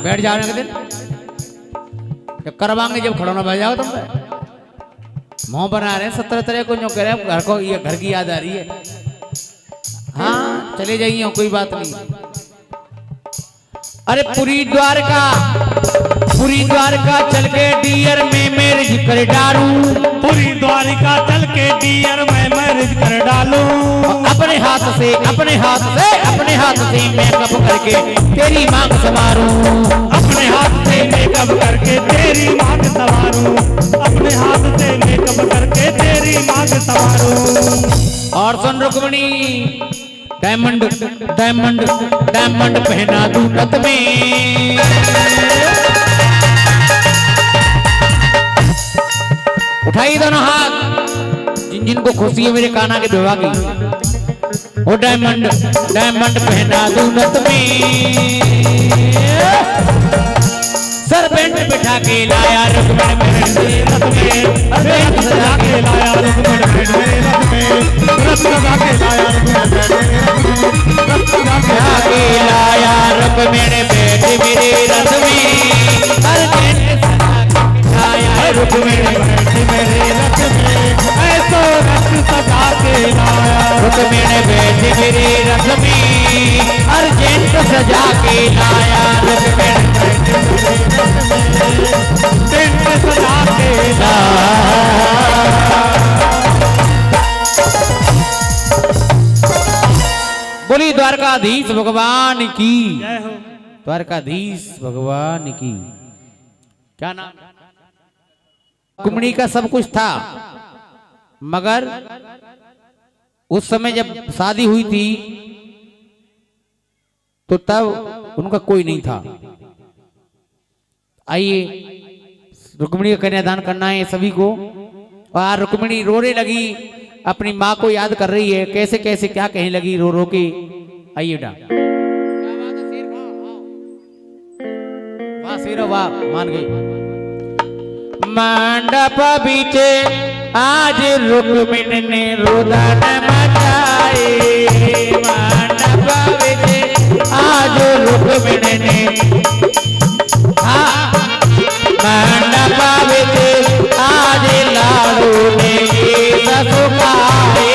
[SPEAKER 1] बैठ जाओ ना दिन, जब करवाएंगे जब खड़ोना बह जाओ तुम मुंह बना रहे हैं 17 तरह को, जो कह रहे हैं घर को, ये घर की याद आ रही है। हाँ चले जाइए कोई बात नहीं। अरे पूरी द्वारका चल के डियर में मैरिज कर डालू,
[SPEAKER 4] पूरी द्वारिका चल के डियर मैं मैरिज कर डालूं।
[SPEAKER 1] अपने हाथ से मेकअप करके तेरी मांग संवारूं,
[SPEAKER 4] अपने हाथ से मेकअप करके तेरी मांग संवारूं, अपने हाथ से मेकअप करके तेरी मांग संवारूं।
[SPEAKER 1] और सुन रुक्मिणी, डायमंड डायमंड डायमंड पहना दूं नथ में, उठाई दोनों हाथ जिन जिनको खुशी है मेरे कान्हा के विवाह की, वो डायमंड डायमंड पहना दूं नथ में, सरपेंट बिठा के लाया रुक्मिणी मेरे रथ में,
[SPEAKER 4] रथ सजा के लाया रुक्मिणी मेरे रथ में, रथ सजा के लाया
[SPEAKER 1] रुक्मिणी बैठे मेरे रथ में, सरपेंट लाया रुक्मिणी
[SPEAKER 4] बैठी मेरे रथ में, ऐसो रथ सजा के लाया
[SPEAKER 1] रुक्मिणी बैठे मेरे रथ में, अर्जेंट सजा के लाया रुक्मिणी
[SPEAKER 4] टेंट सजा के
[SPEAKER 1] बोली द्वारकाधीश भगवान की,
[SPEAKER 4] जय हो।
[SPEAKER 1] द्वारकाधीश भगवान की। क्या नाम? रुक्मिणी का सब कुछ था, मगर उस समय जब शादी हुई थी तो तब उनका कोई नहीं था। आइए रुक्मिणी का कन्यादान करना है सभी को। और रुक्मिणी रोने लगी, अपनी माँ को याद कर रही है, कैसे कैसे क्या कहने लगी रो रो के। आइए बेटा, वाह शेरो वाह, मान गई। मंडप बीचे आज रुक्मिणी ने रुदन मचाए, मंडप बीचे आज रुक्मिणी ने, मंडप बीचे आज लाडू ने गीत सुखाए,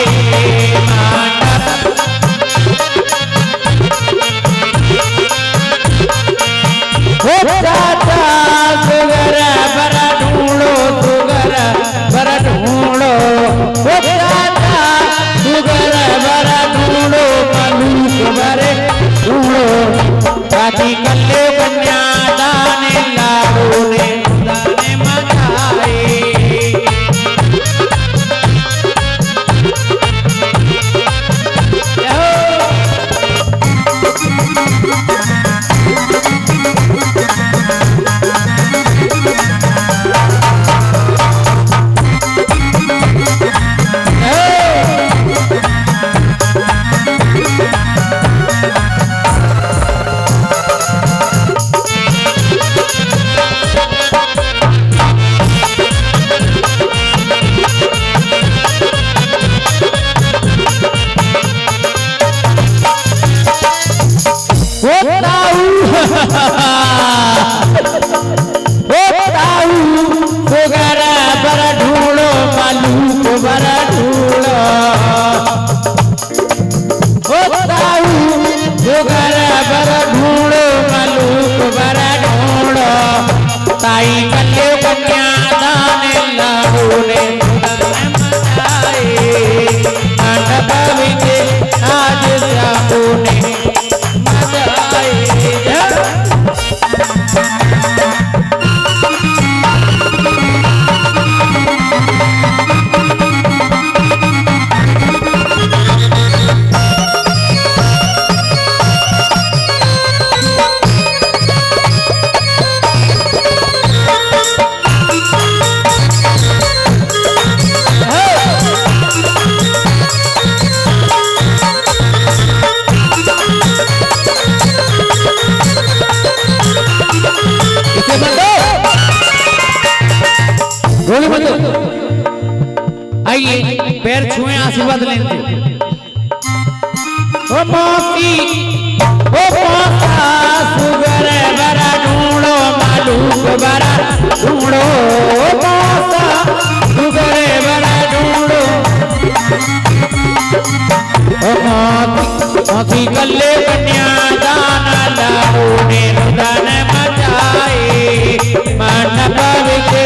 [SPEAKER 1] सुगर बर ढूंढो, सुगर बर ढूंढो, सुगर बर ढूंढो, मलूक बर ढूंढो, काटी कल्ले कन्या दाने लाडू ने दाने मचाए। आशीर्वाद लेते ओ मौसी ओ मौसा सुगर बरा ढूंढो मालूक बरा ढूंढो ओ मौसा सुगर बरा ढूंढो ओ मौसी कल्ले कन्या दान लाओ ने रुदन मचाए मन पवित्र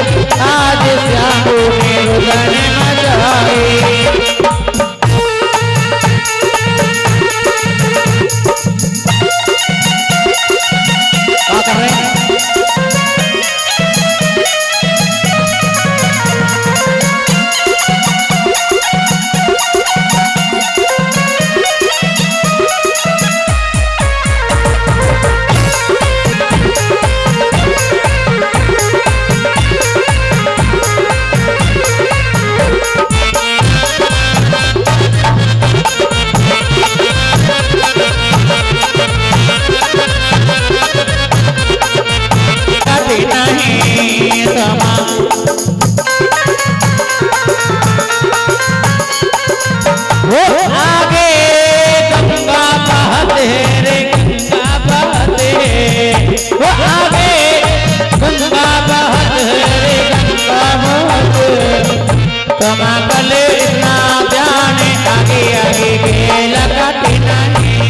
[SPEAKER 1] आज श्यामो ने रुदन मचाए कर रहे हैं आगे गंगा बहते रे गंगा बहते वो आगे गंगा बहते रे गंगा बहते कमा कले ना जाने आगे आगे के लगाते नहीं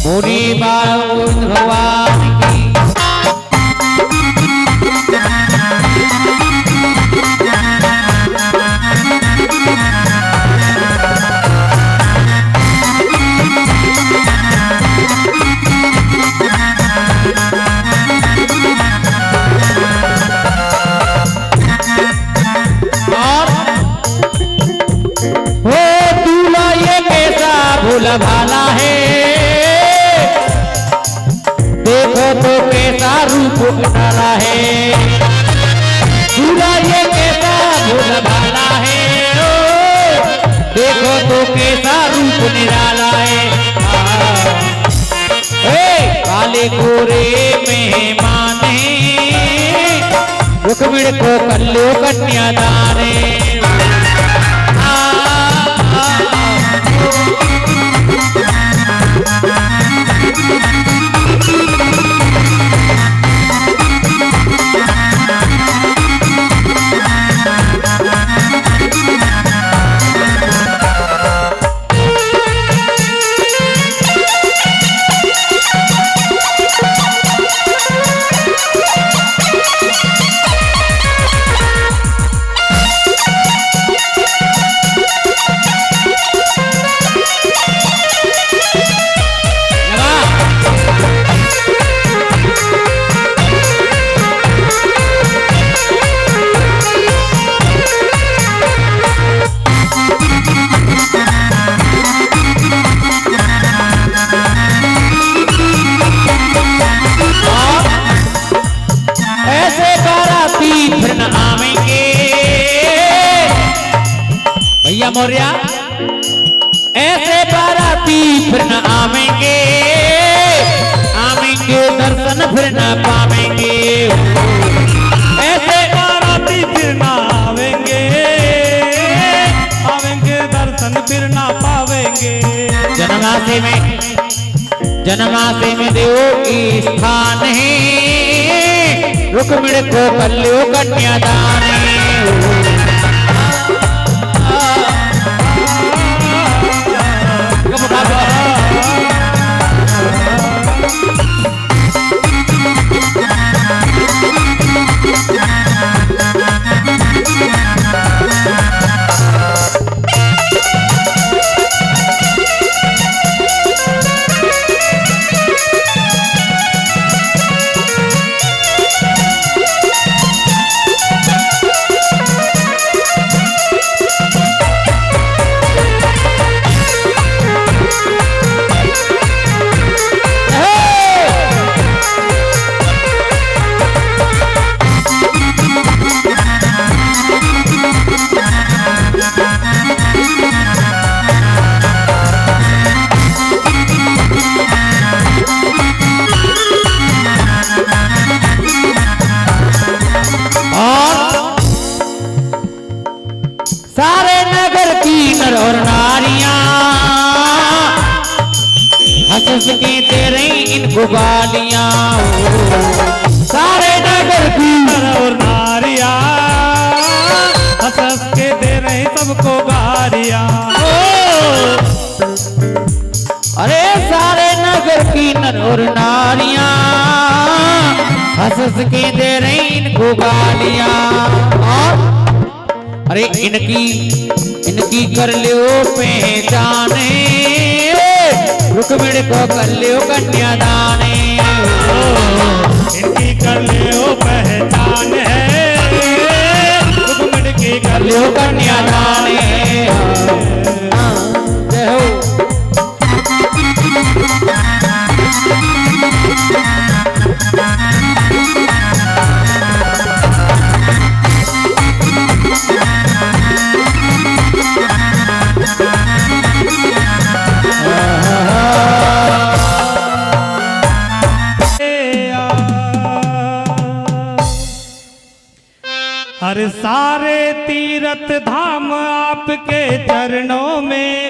[SPEAKER 1] मुनि बाबुन भगवान की और हो दूल्हा ये कैसा भोला भाला है देखो तो कैसा रूप निराला है दूल्हा ये कैसा भोला भाला है ओ देखो तो कैसा रूप निराला है काले गोरे मेहमान रुक्मिणी को कल्लो कन्यादान फिर न आवेंगे भैया मौर्या ऐसे बाराती फिर न आवेंगे आवेंगे दर्शन फिर न पावेंगे ऐसे बाराती फिर न आवेंगे आवेंगे दर्शन फिर न पावेंगे जन्मासे में देव की स्थान है रुक्मिणी को कल्यो कन्यादान हंस हंस के दे रही इनको गालियां सारे नगर की
[SPEAKER 4] नर और नारिया हंस हंस के दे रहे सबको गारियां।
[SPEAKER 1] अरे सारे नगर की नर और नारियां हंस हंस के दे रही इनको गालियां। और अरे इनकी कर लियो पहचाने रुक्मिणी को कर लियो कन्यादाने।
[SPEAKER 4] इनकी कर लियो पहचान है रुक्मिणी की कर
[SPEAKER 1] लियो कन्यादाने। जय हो।
[SPEAKER 4] हर सारे तीर्थ धाम आपके चरणों में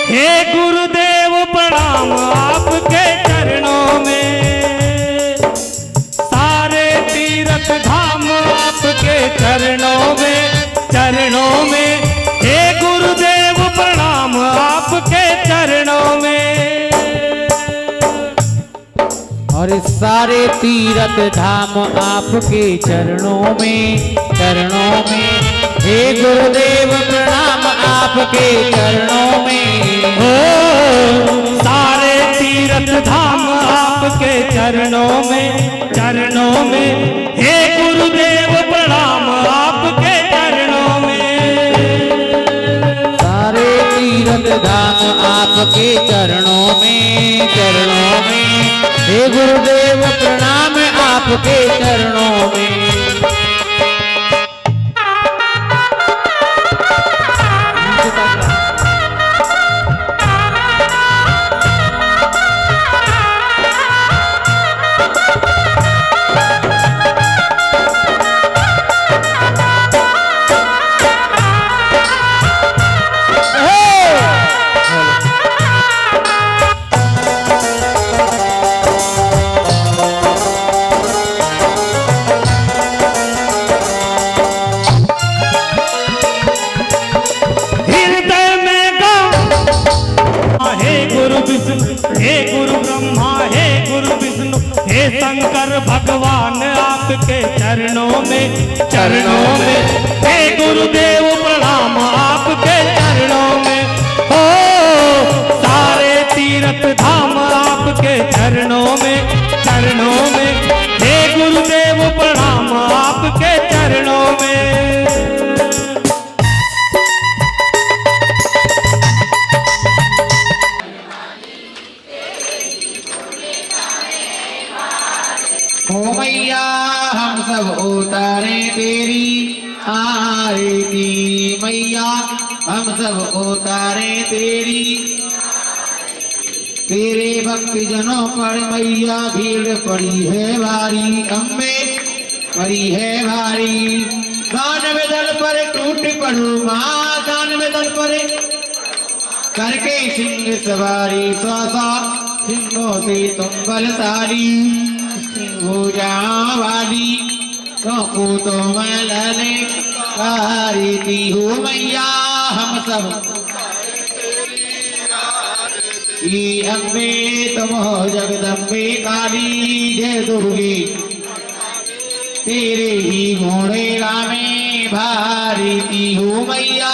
[SPEAKER 4] हे गुरुदेव प्रणाम आपके चरणों में। सारे तीर्थ धाम आपके चरणों में हे गुरुदेव प्रणाम आपके चरणों में।
[SPEAKER 1] और सारे तीर्थ धाम आपके चरणों में हे गुरुदेव प्रणाम आपके चरणों में।
[SPEAKER 4] हो सारे तीर्थ धाम आपके चरणों में हे गुरुदेव प्रणाम आपके चरणों में।
[SPEAKER 1] सारे तीर्थ धाम आपके चरणों में हे गुरुदेव प्रणाम आपके चरणों में।
[SPEAKER 4] हे गुरु ब्रह्मा हे गुरु विष्णु हे शंकर भगवान आपके चरणों में हे गुरुदेव प्रणाम आपके चरणों में। हो सारे तीर्थ धाम आपके चरणों में हे गुरुदेव प्रणाम आपके चरणों में।
[SPEAKER 1] ओ मैया हम सब उतारे तेरी आरती मैया हम सब उतारे तेरी। तेरे भक्त जनों पर मैया भीड़ पड़ी है भारी अम्बे पड़ी है भारी। दान में दल पर टूट पड़ू माँ दान में दल पर करके सिंह सवारी स्वासा सिंहों से तुम बलशाली पूजा वाली को तो मैं लले कारती हूँ मैया हम सब अम्बे तुम हो जगदम्बे काली जय दुर्गे तेरे ही घोड़े में भारती हूँ मैया।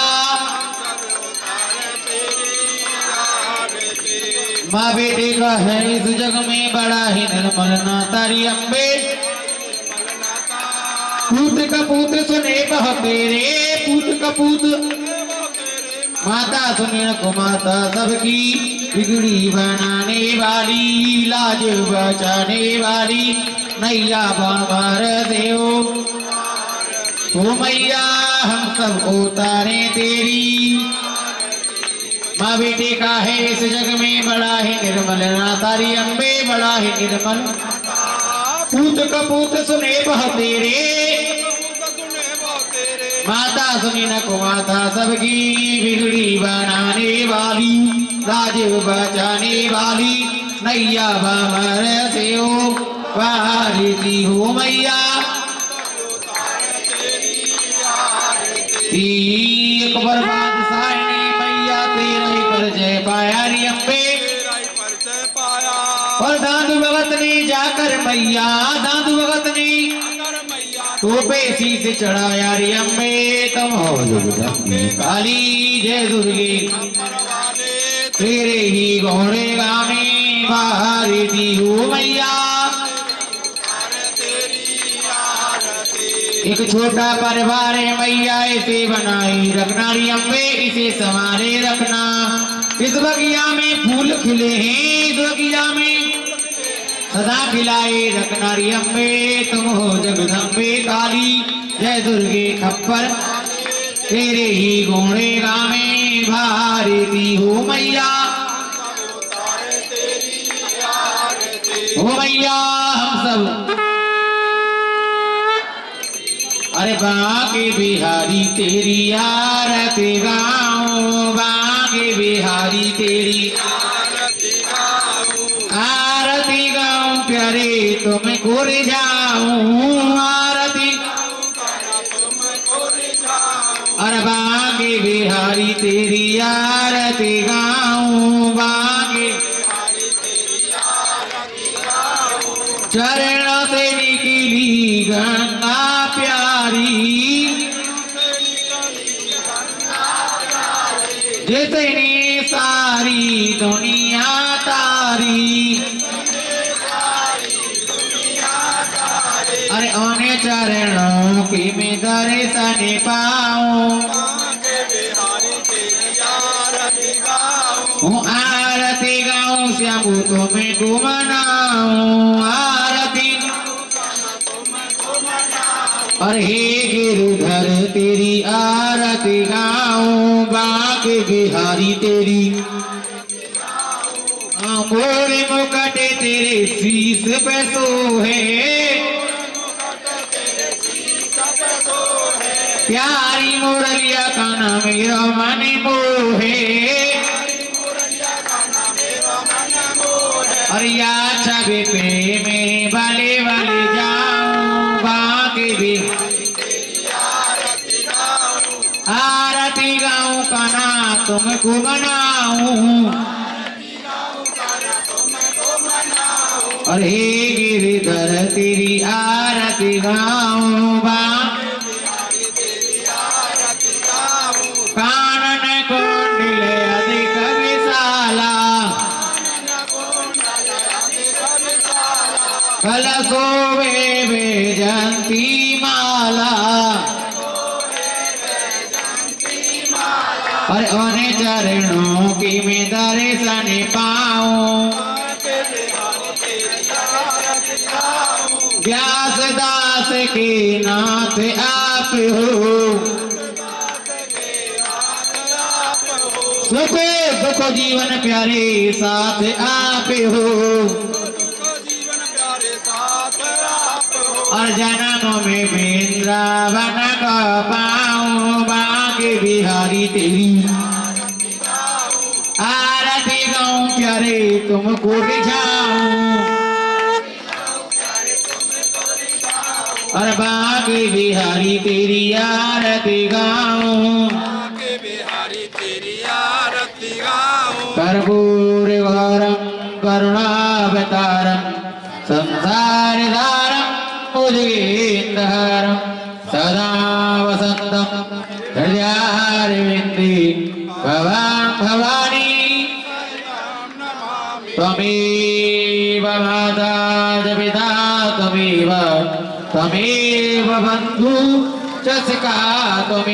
[SPEAKER 1] माँ बेटे का है इस जग में बड़ा ही निर्मल ना तारी अम्बे। पूत कपूत सुने कह तेरे पूत कपूत माता सुने को माता सबकी बिगड़ी बनाने वाली लाज बचाने वाली नैया बार देव हो मैया हम सब उतारे तेरी। माँ बेटे का है इस जग में बड़ा ही निर्मल ना तारी अम्बे बड़ा ही निर्मल। पूत कपूत सुने बह तेरे माता सुनी न को माता सबकी बिगड़ी बनाने वाली, राज बचाने वाली, नैया भमर से हो पारती हो मैया। एक बर्बाद साइनी मैया तेरे पर जय पाया री अम्बे, और दादू भगत ने जाकर मैया, दादू भगत ने तो पेशी से चढ़ाया री अम्बे, तुम हो दुर्गा काली जय दुर्गे, तेरे ही घोड़े गाने भारती हो मैया। एक छोटा परिवार है मैया, इसे बनाए रखना री अम्बे, इसे संवारे रखना। इस बगिया में फूल खिले हैं, इस बगिया में सदा खिलाए रखना री अम्बे, तुम हो जगदम्बे काली जय दुर्गे खप्पर, तेरे ही घोड़े गामे भारती हो मैया। हो मैया हम सब अरे बांके बिहारी तेरी आरती गाऊं, बांके बिहारी तेरी आरती गाऊं, प्यारे तुम गुर जाऊं आरती, अरे बांके बिहारी तेरी आरती गाऊं, बांके चरणों से निकली गंगा प्यारी, जितनी सारी दुनिया तारी, अरे उन्हें चरणों की मैं दर्शन पाऊं, हूँ आरती गाऊं श्यामू तुम्हें को मनाऊं आरती, और हे गिरधर तेरी आरती गाऊं, बांके बिहारी तेरी मोरे मुकटे तेरे शीस पे सोहे, प्यारी मुरलिया का नाम मेरा मन मोहे, और या छवि पे में वाले वाले जाऊं, बांके भी आरती गाऊं काना तुमको मनाऊं, और हे गिरधर तेरी आरती गाऊं, कानन कुंडल अधिक विशाला, कलशोभे वैजयंती माला, और उन्हें चरणों की मैं दर्शन पाऊं, व्यास दास के नाथ आप हो, सुख दुख जीवन प्यारे साथ आप हो, और जन्म में वृंदावन का पाऊं, बांके बिहारी तेरी आरती गाऊं, प्यारे तुमको रिझाऊं, और बांके बिहारी तेरी आरती गाऊं, कर्पूर गौरम करुणावतारम संसार धारम मुजगेन्द्रहरम सदा वसंतम हृदयारविंदे भवां भवानी, त्वमेव माता च पिता त्वमेव, त्वमेव बन्धु च सखा त्वमेव।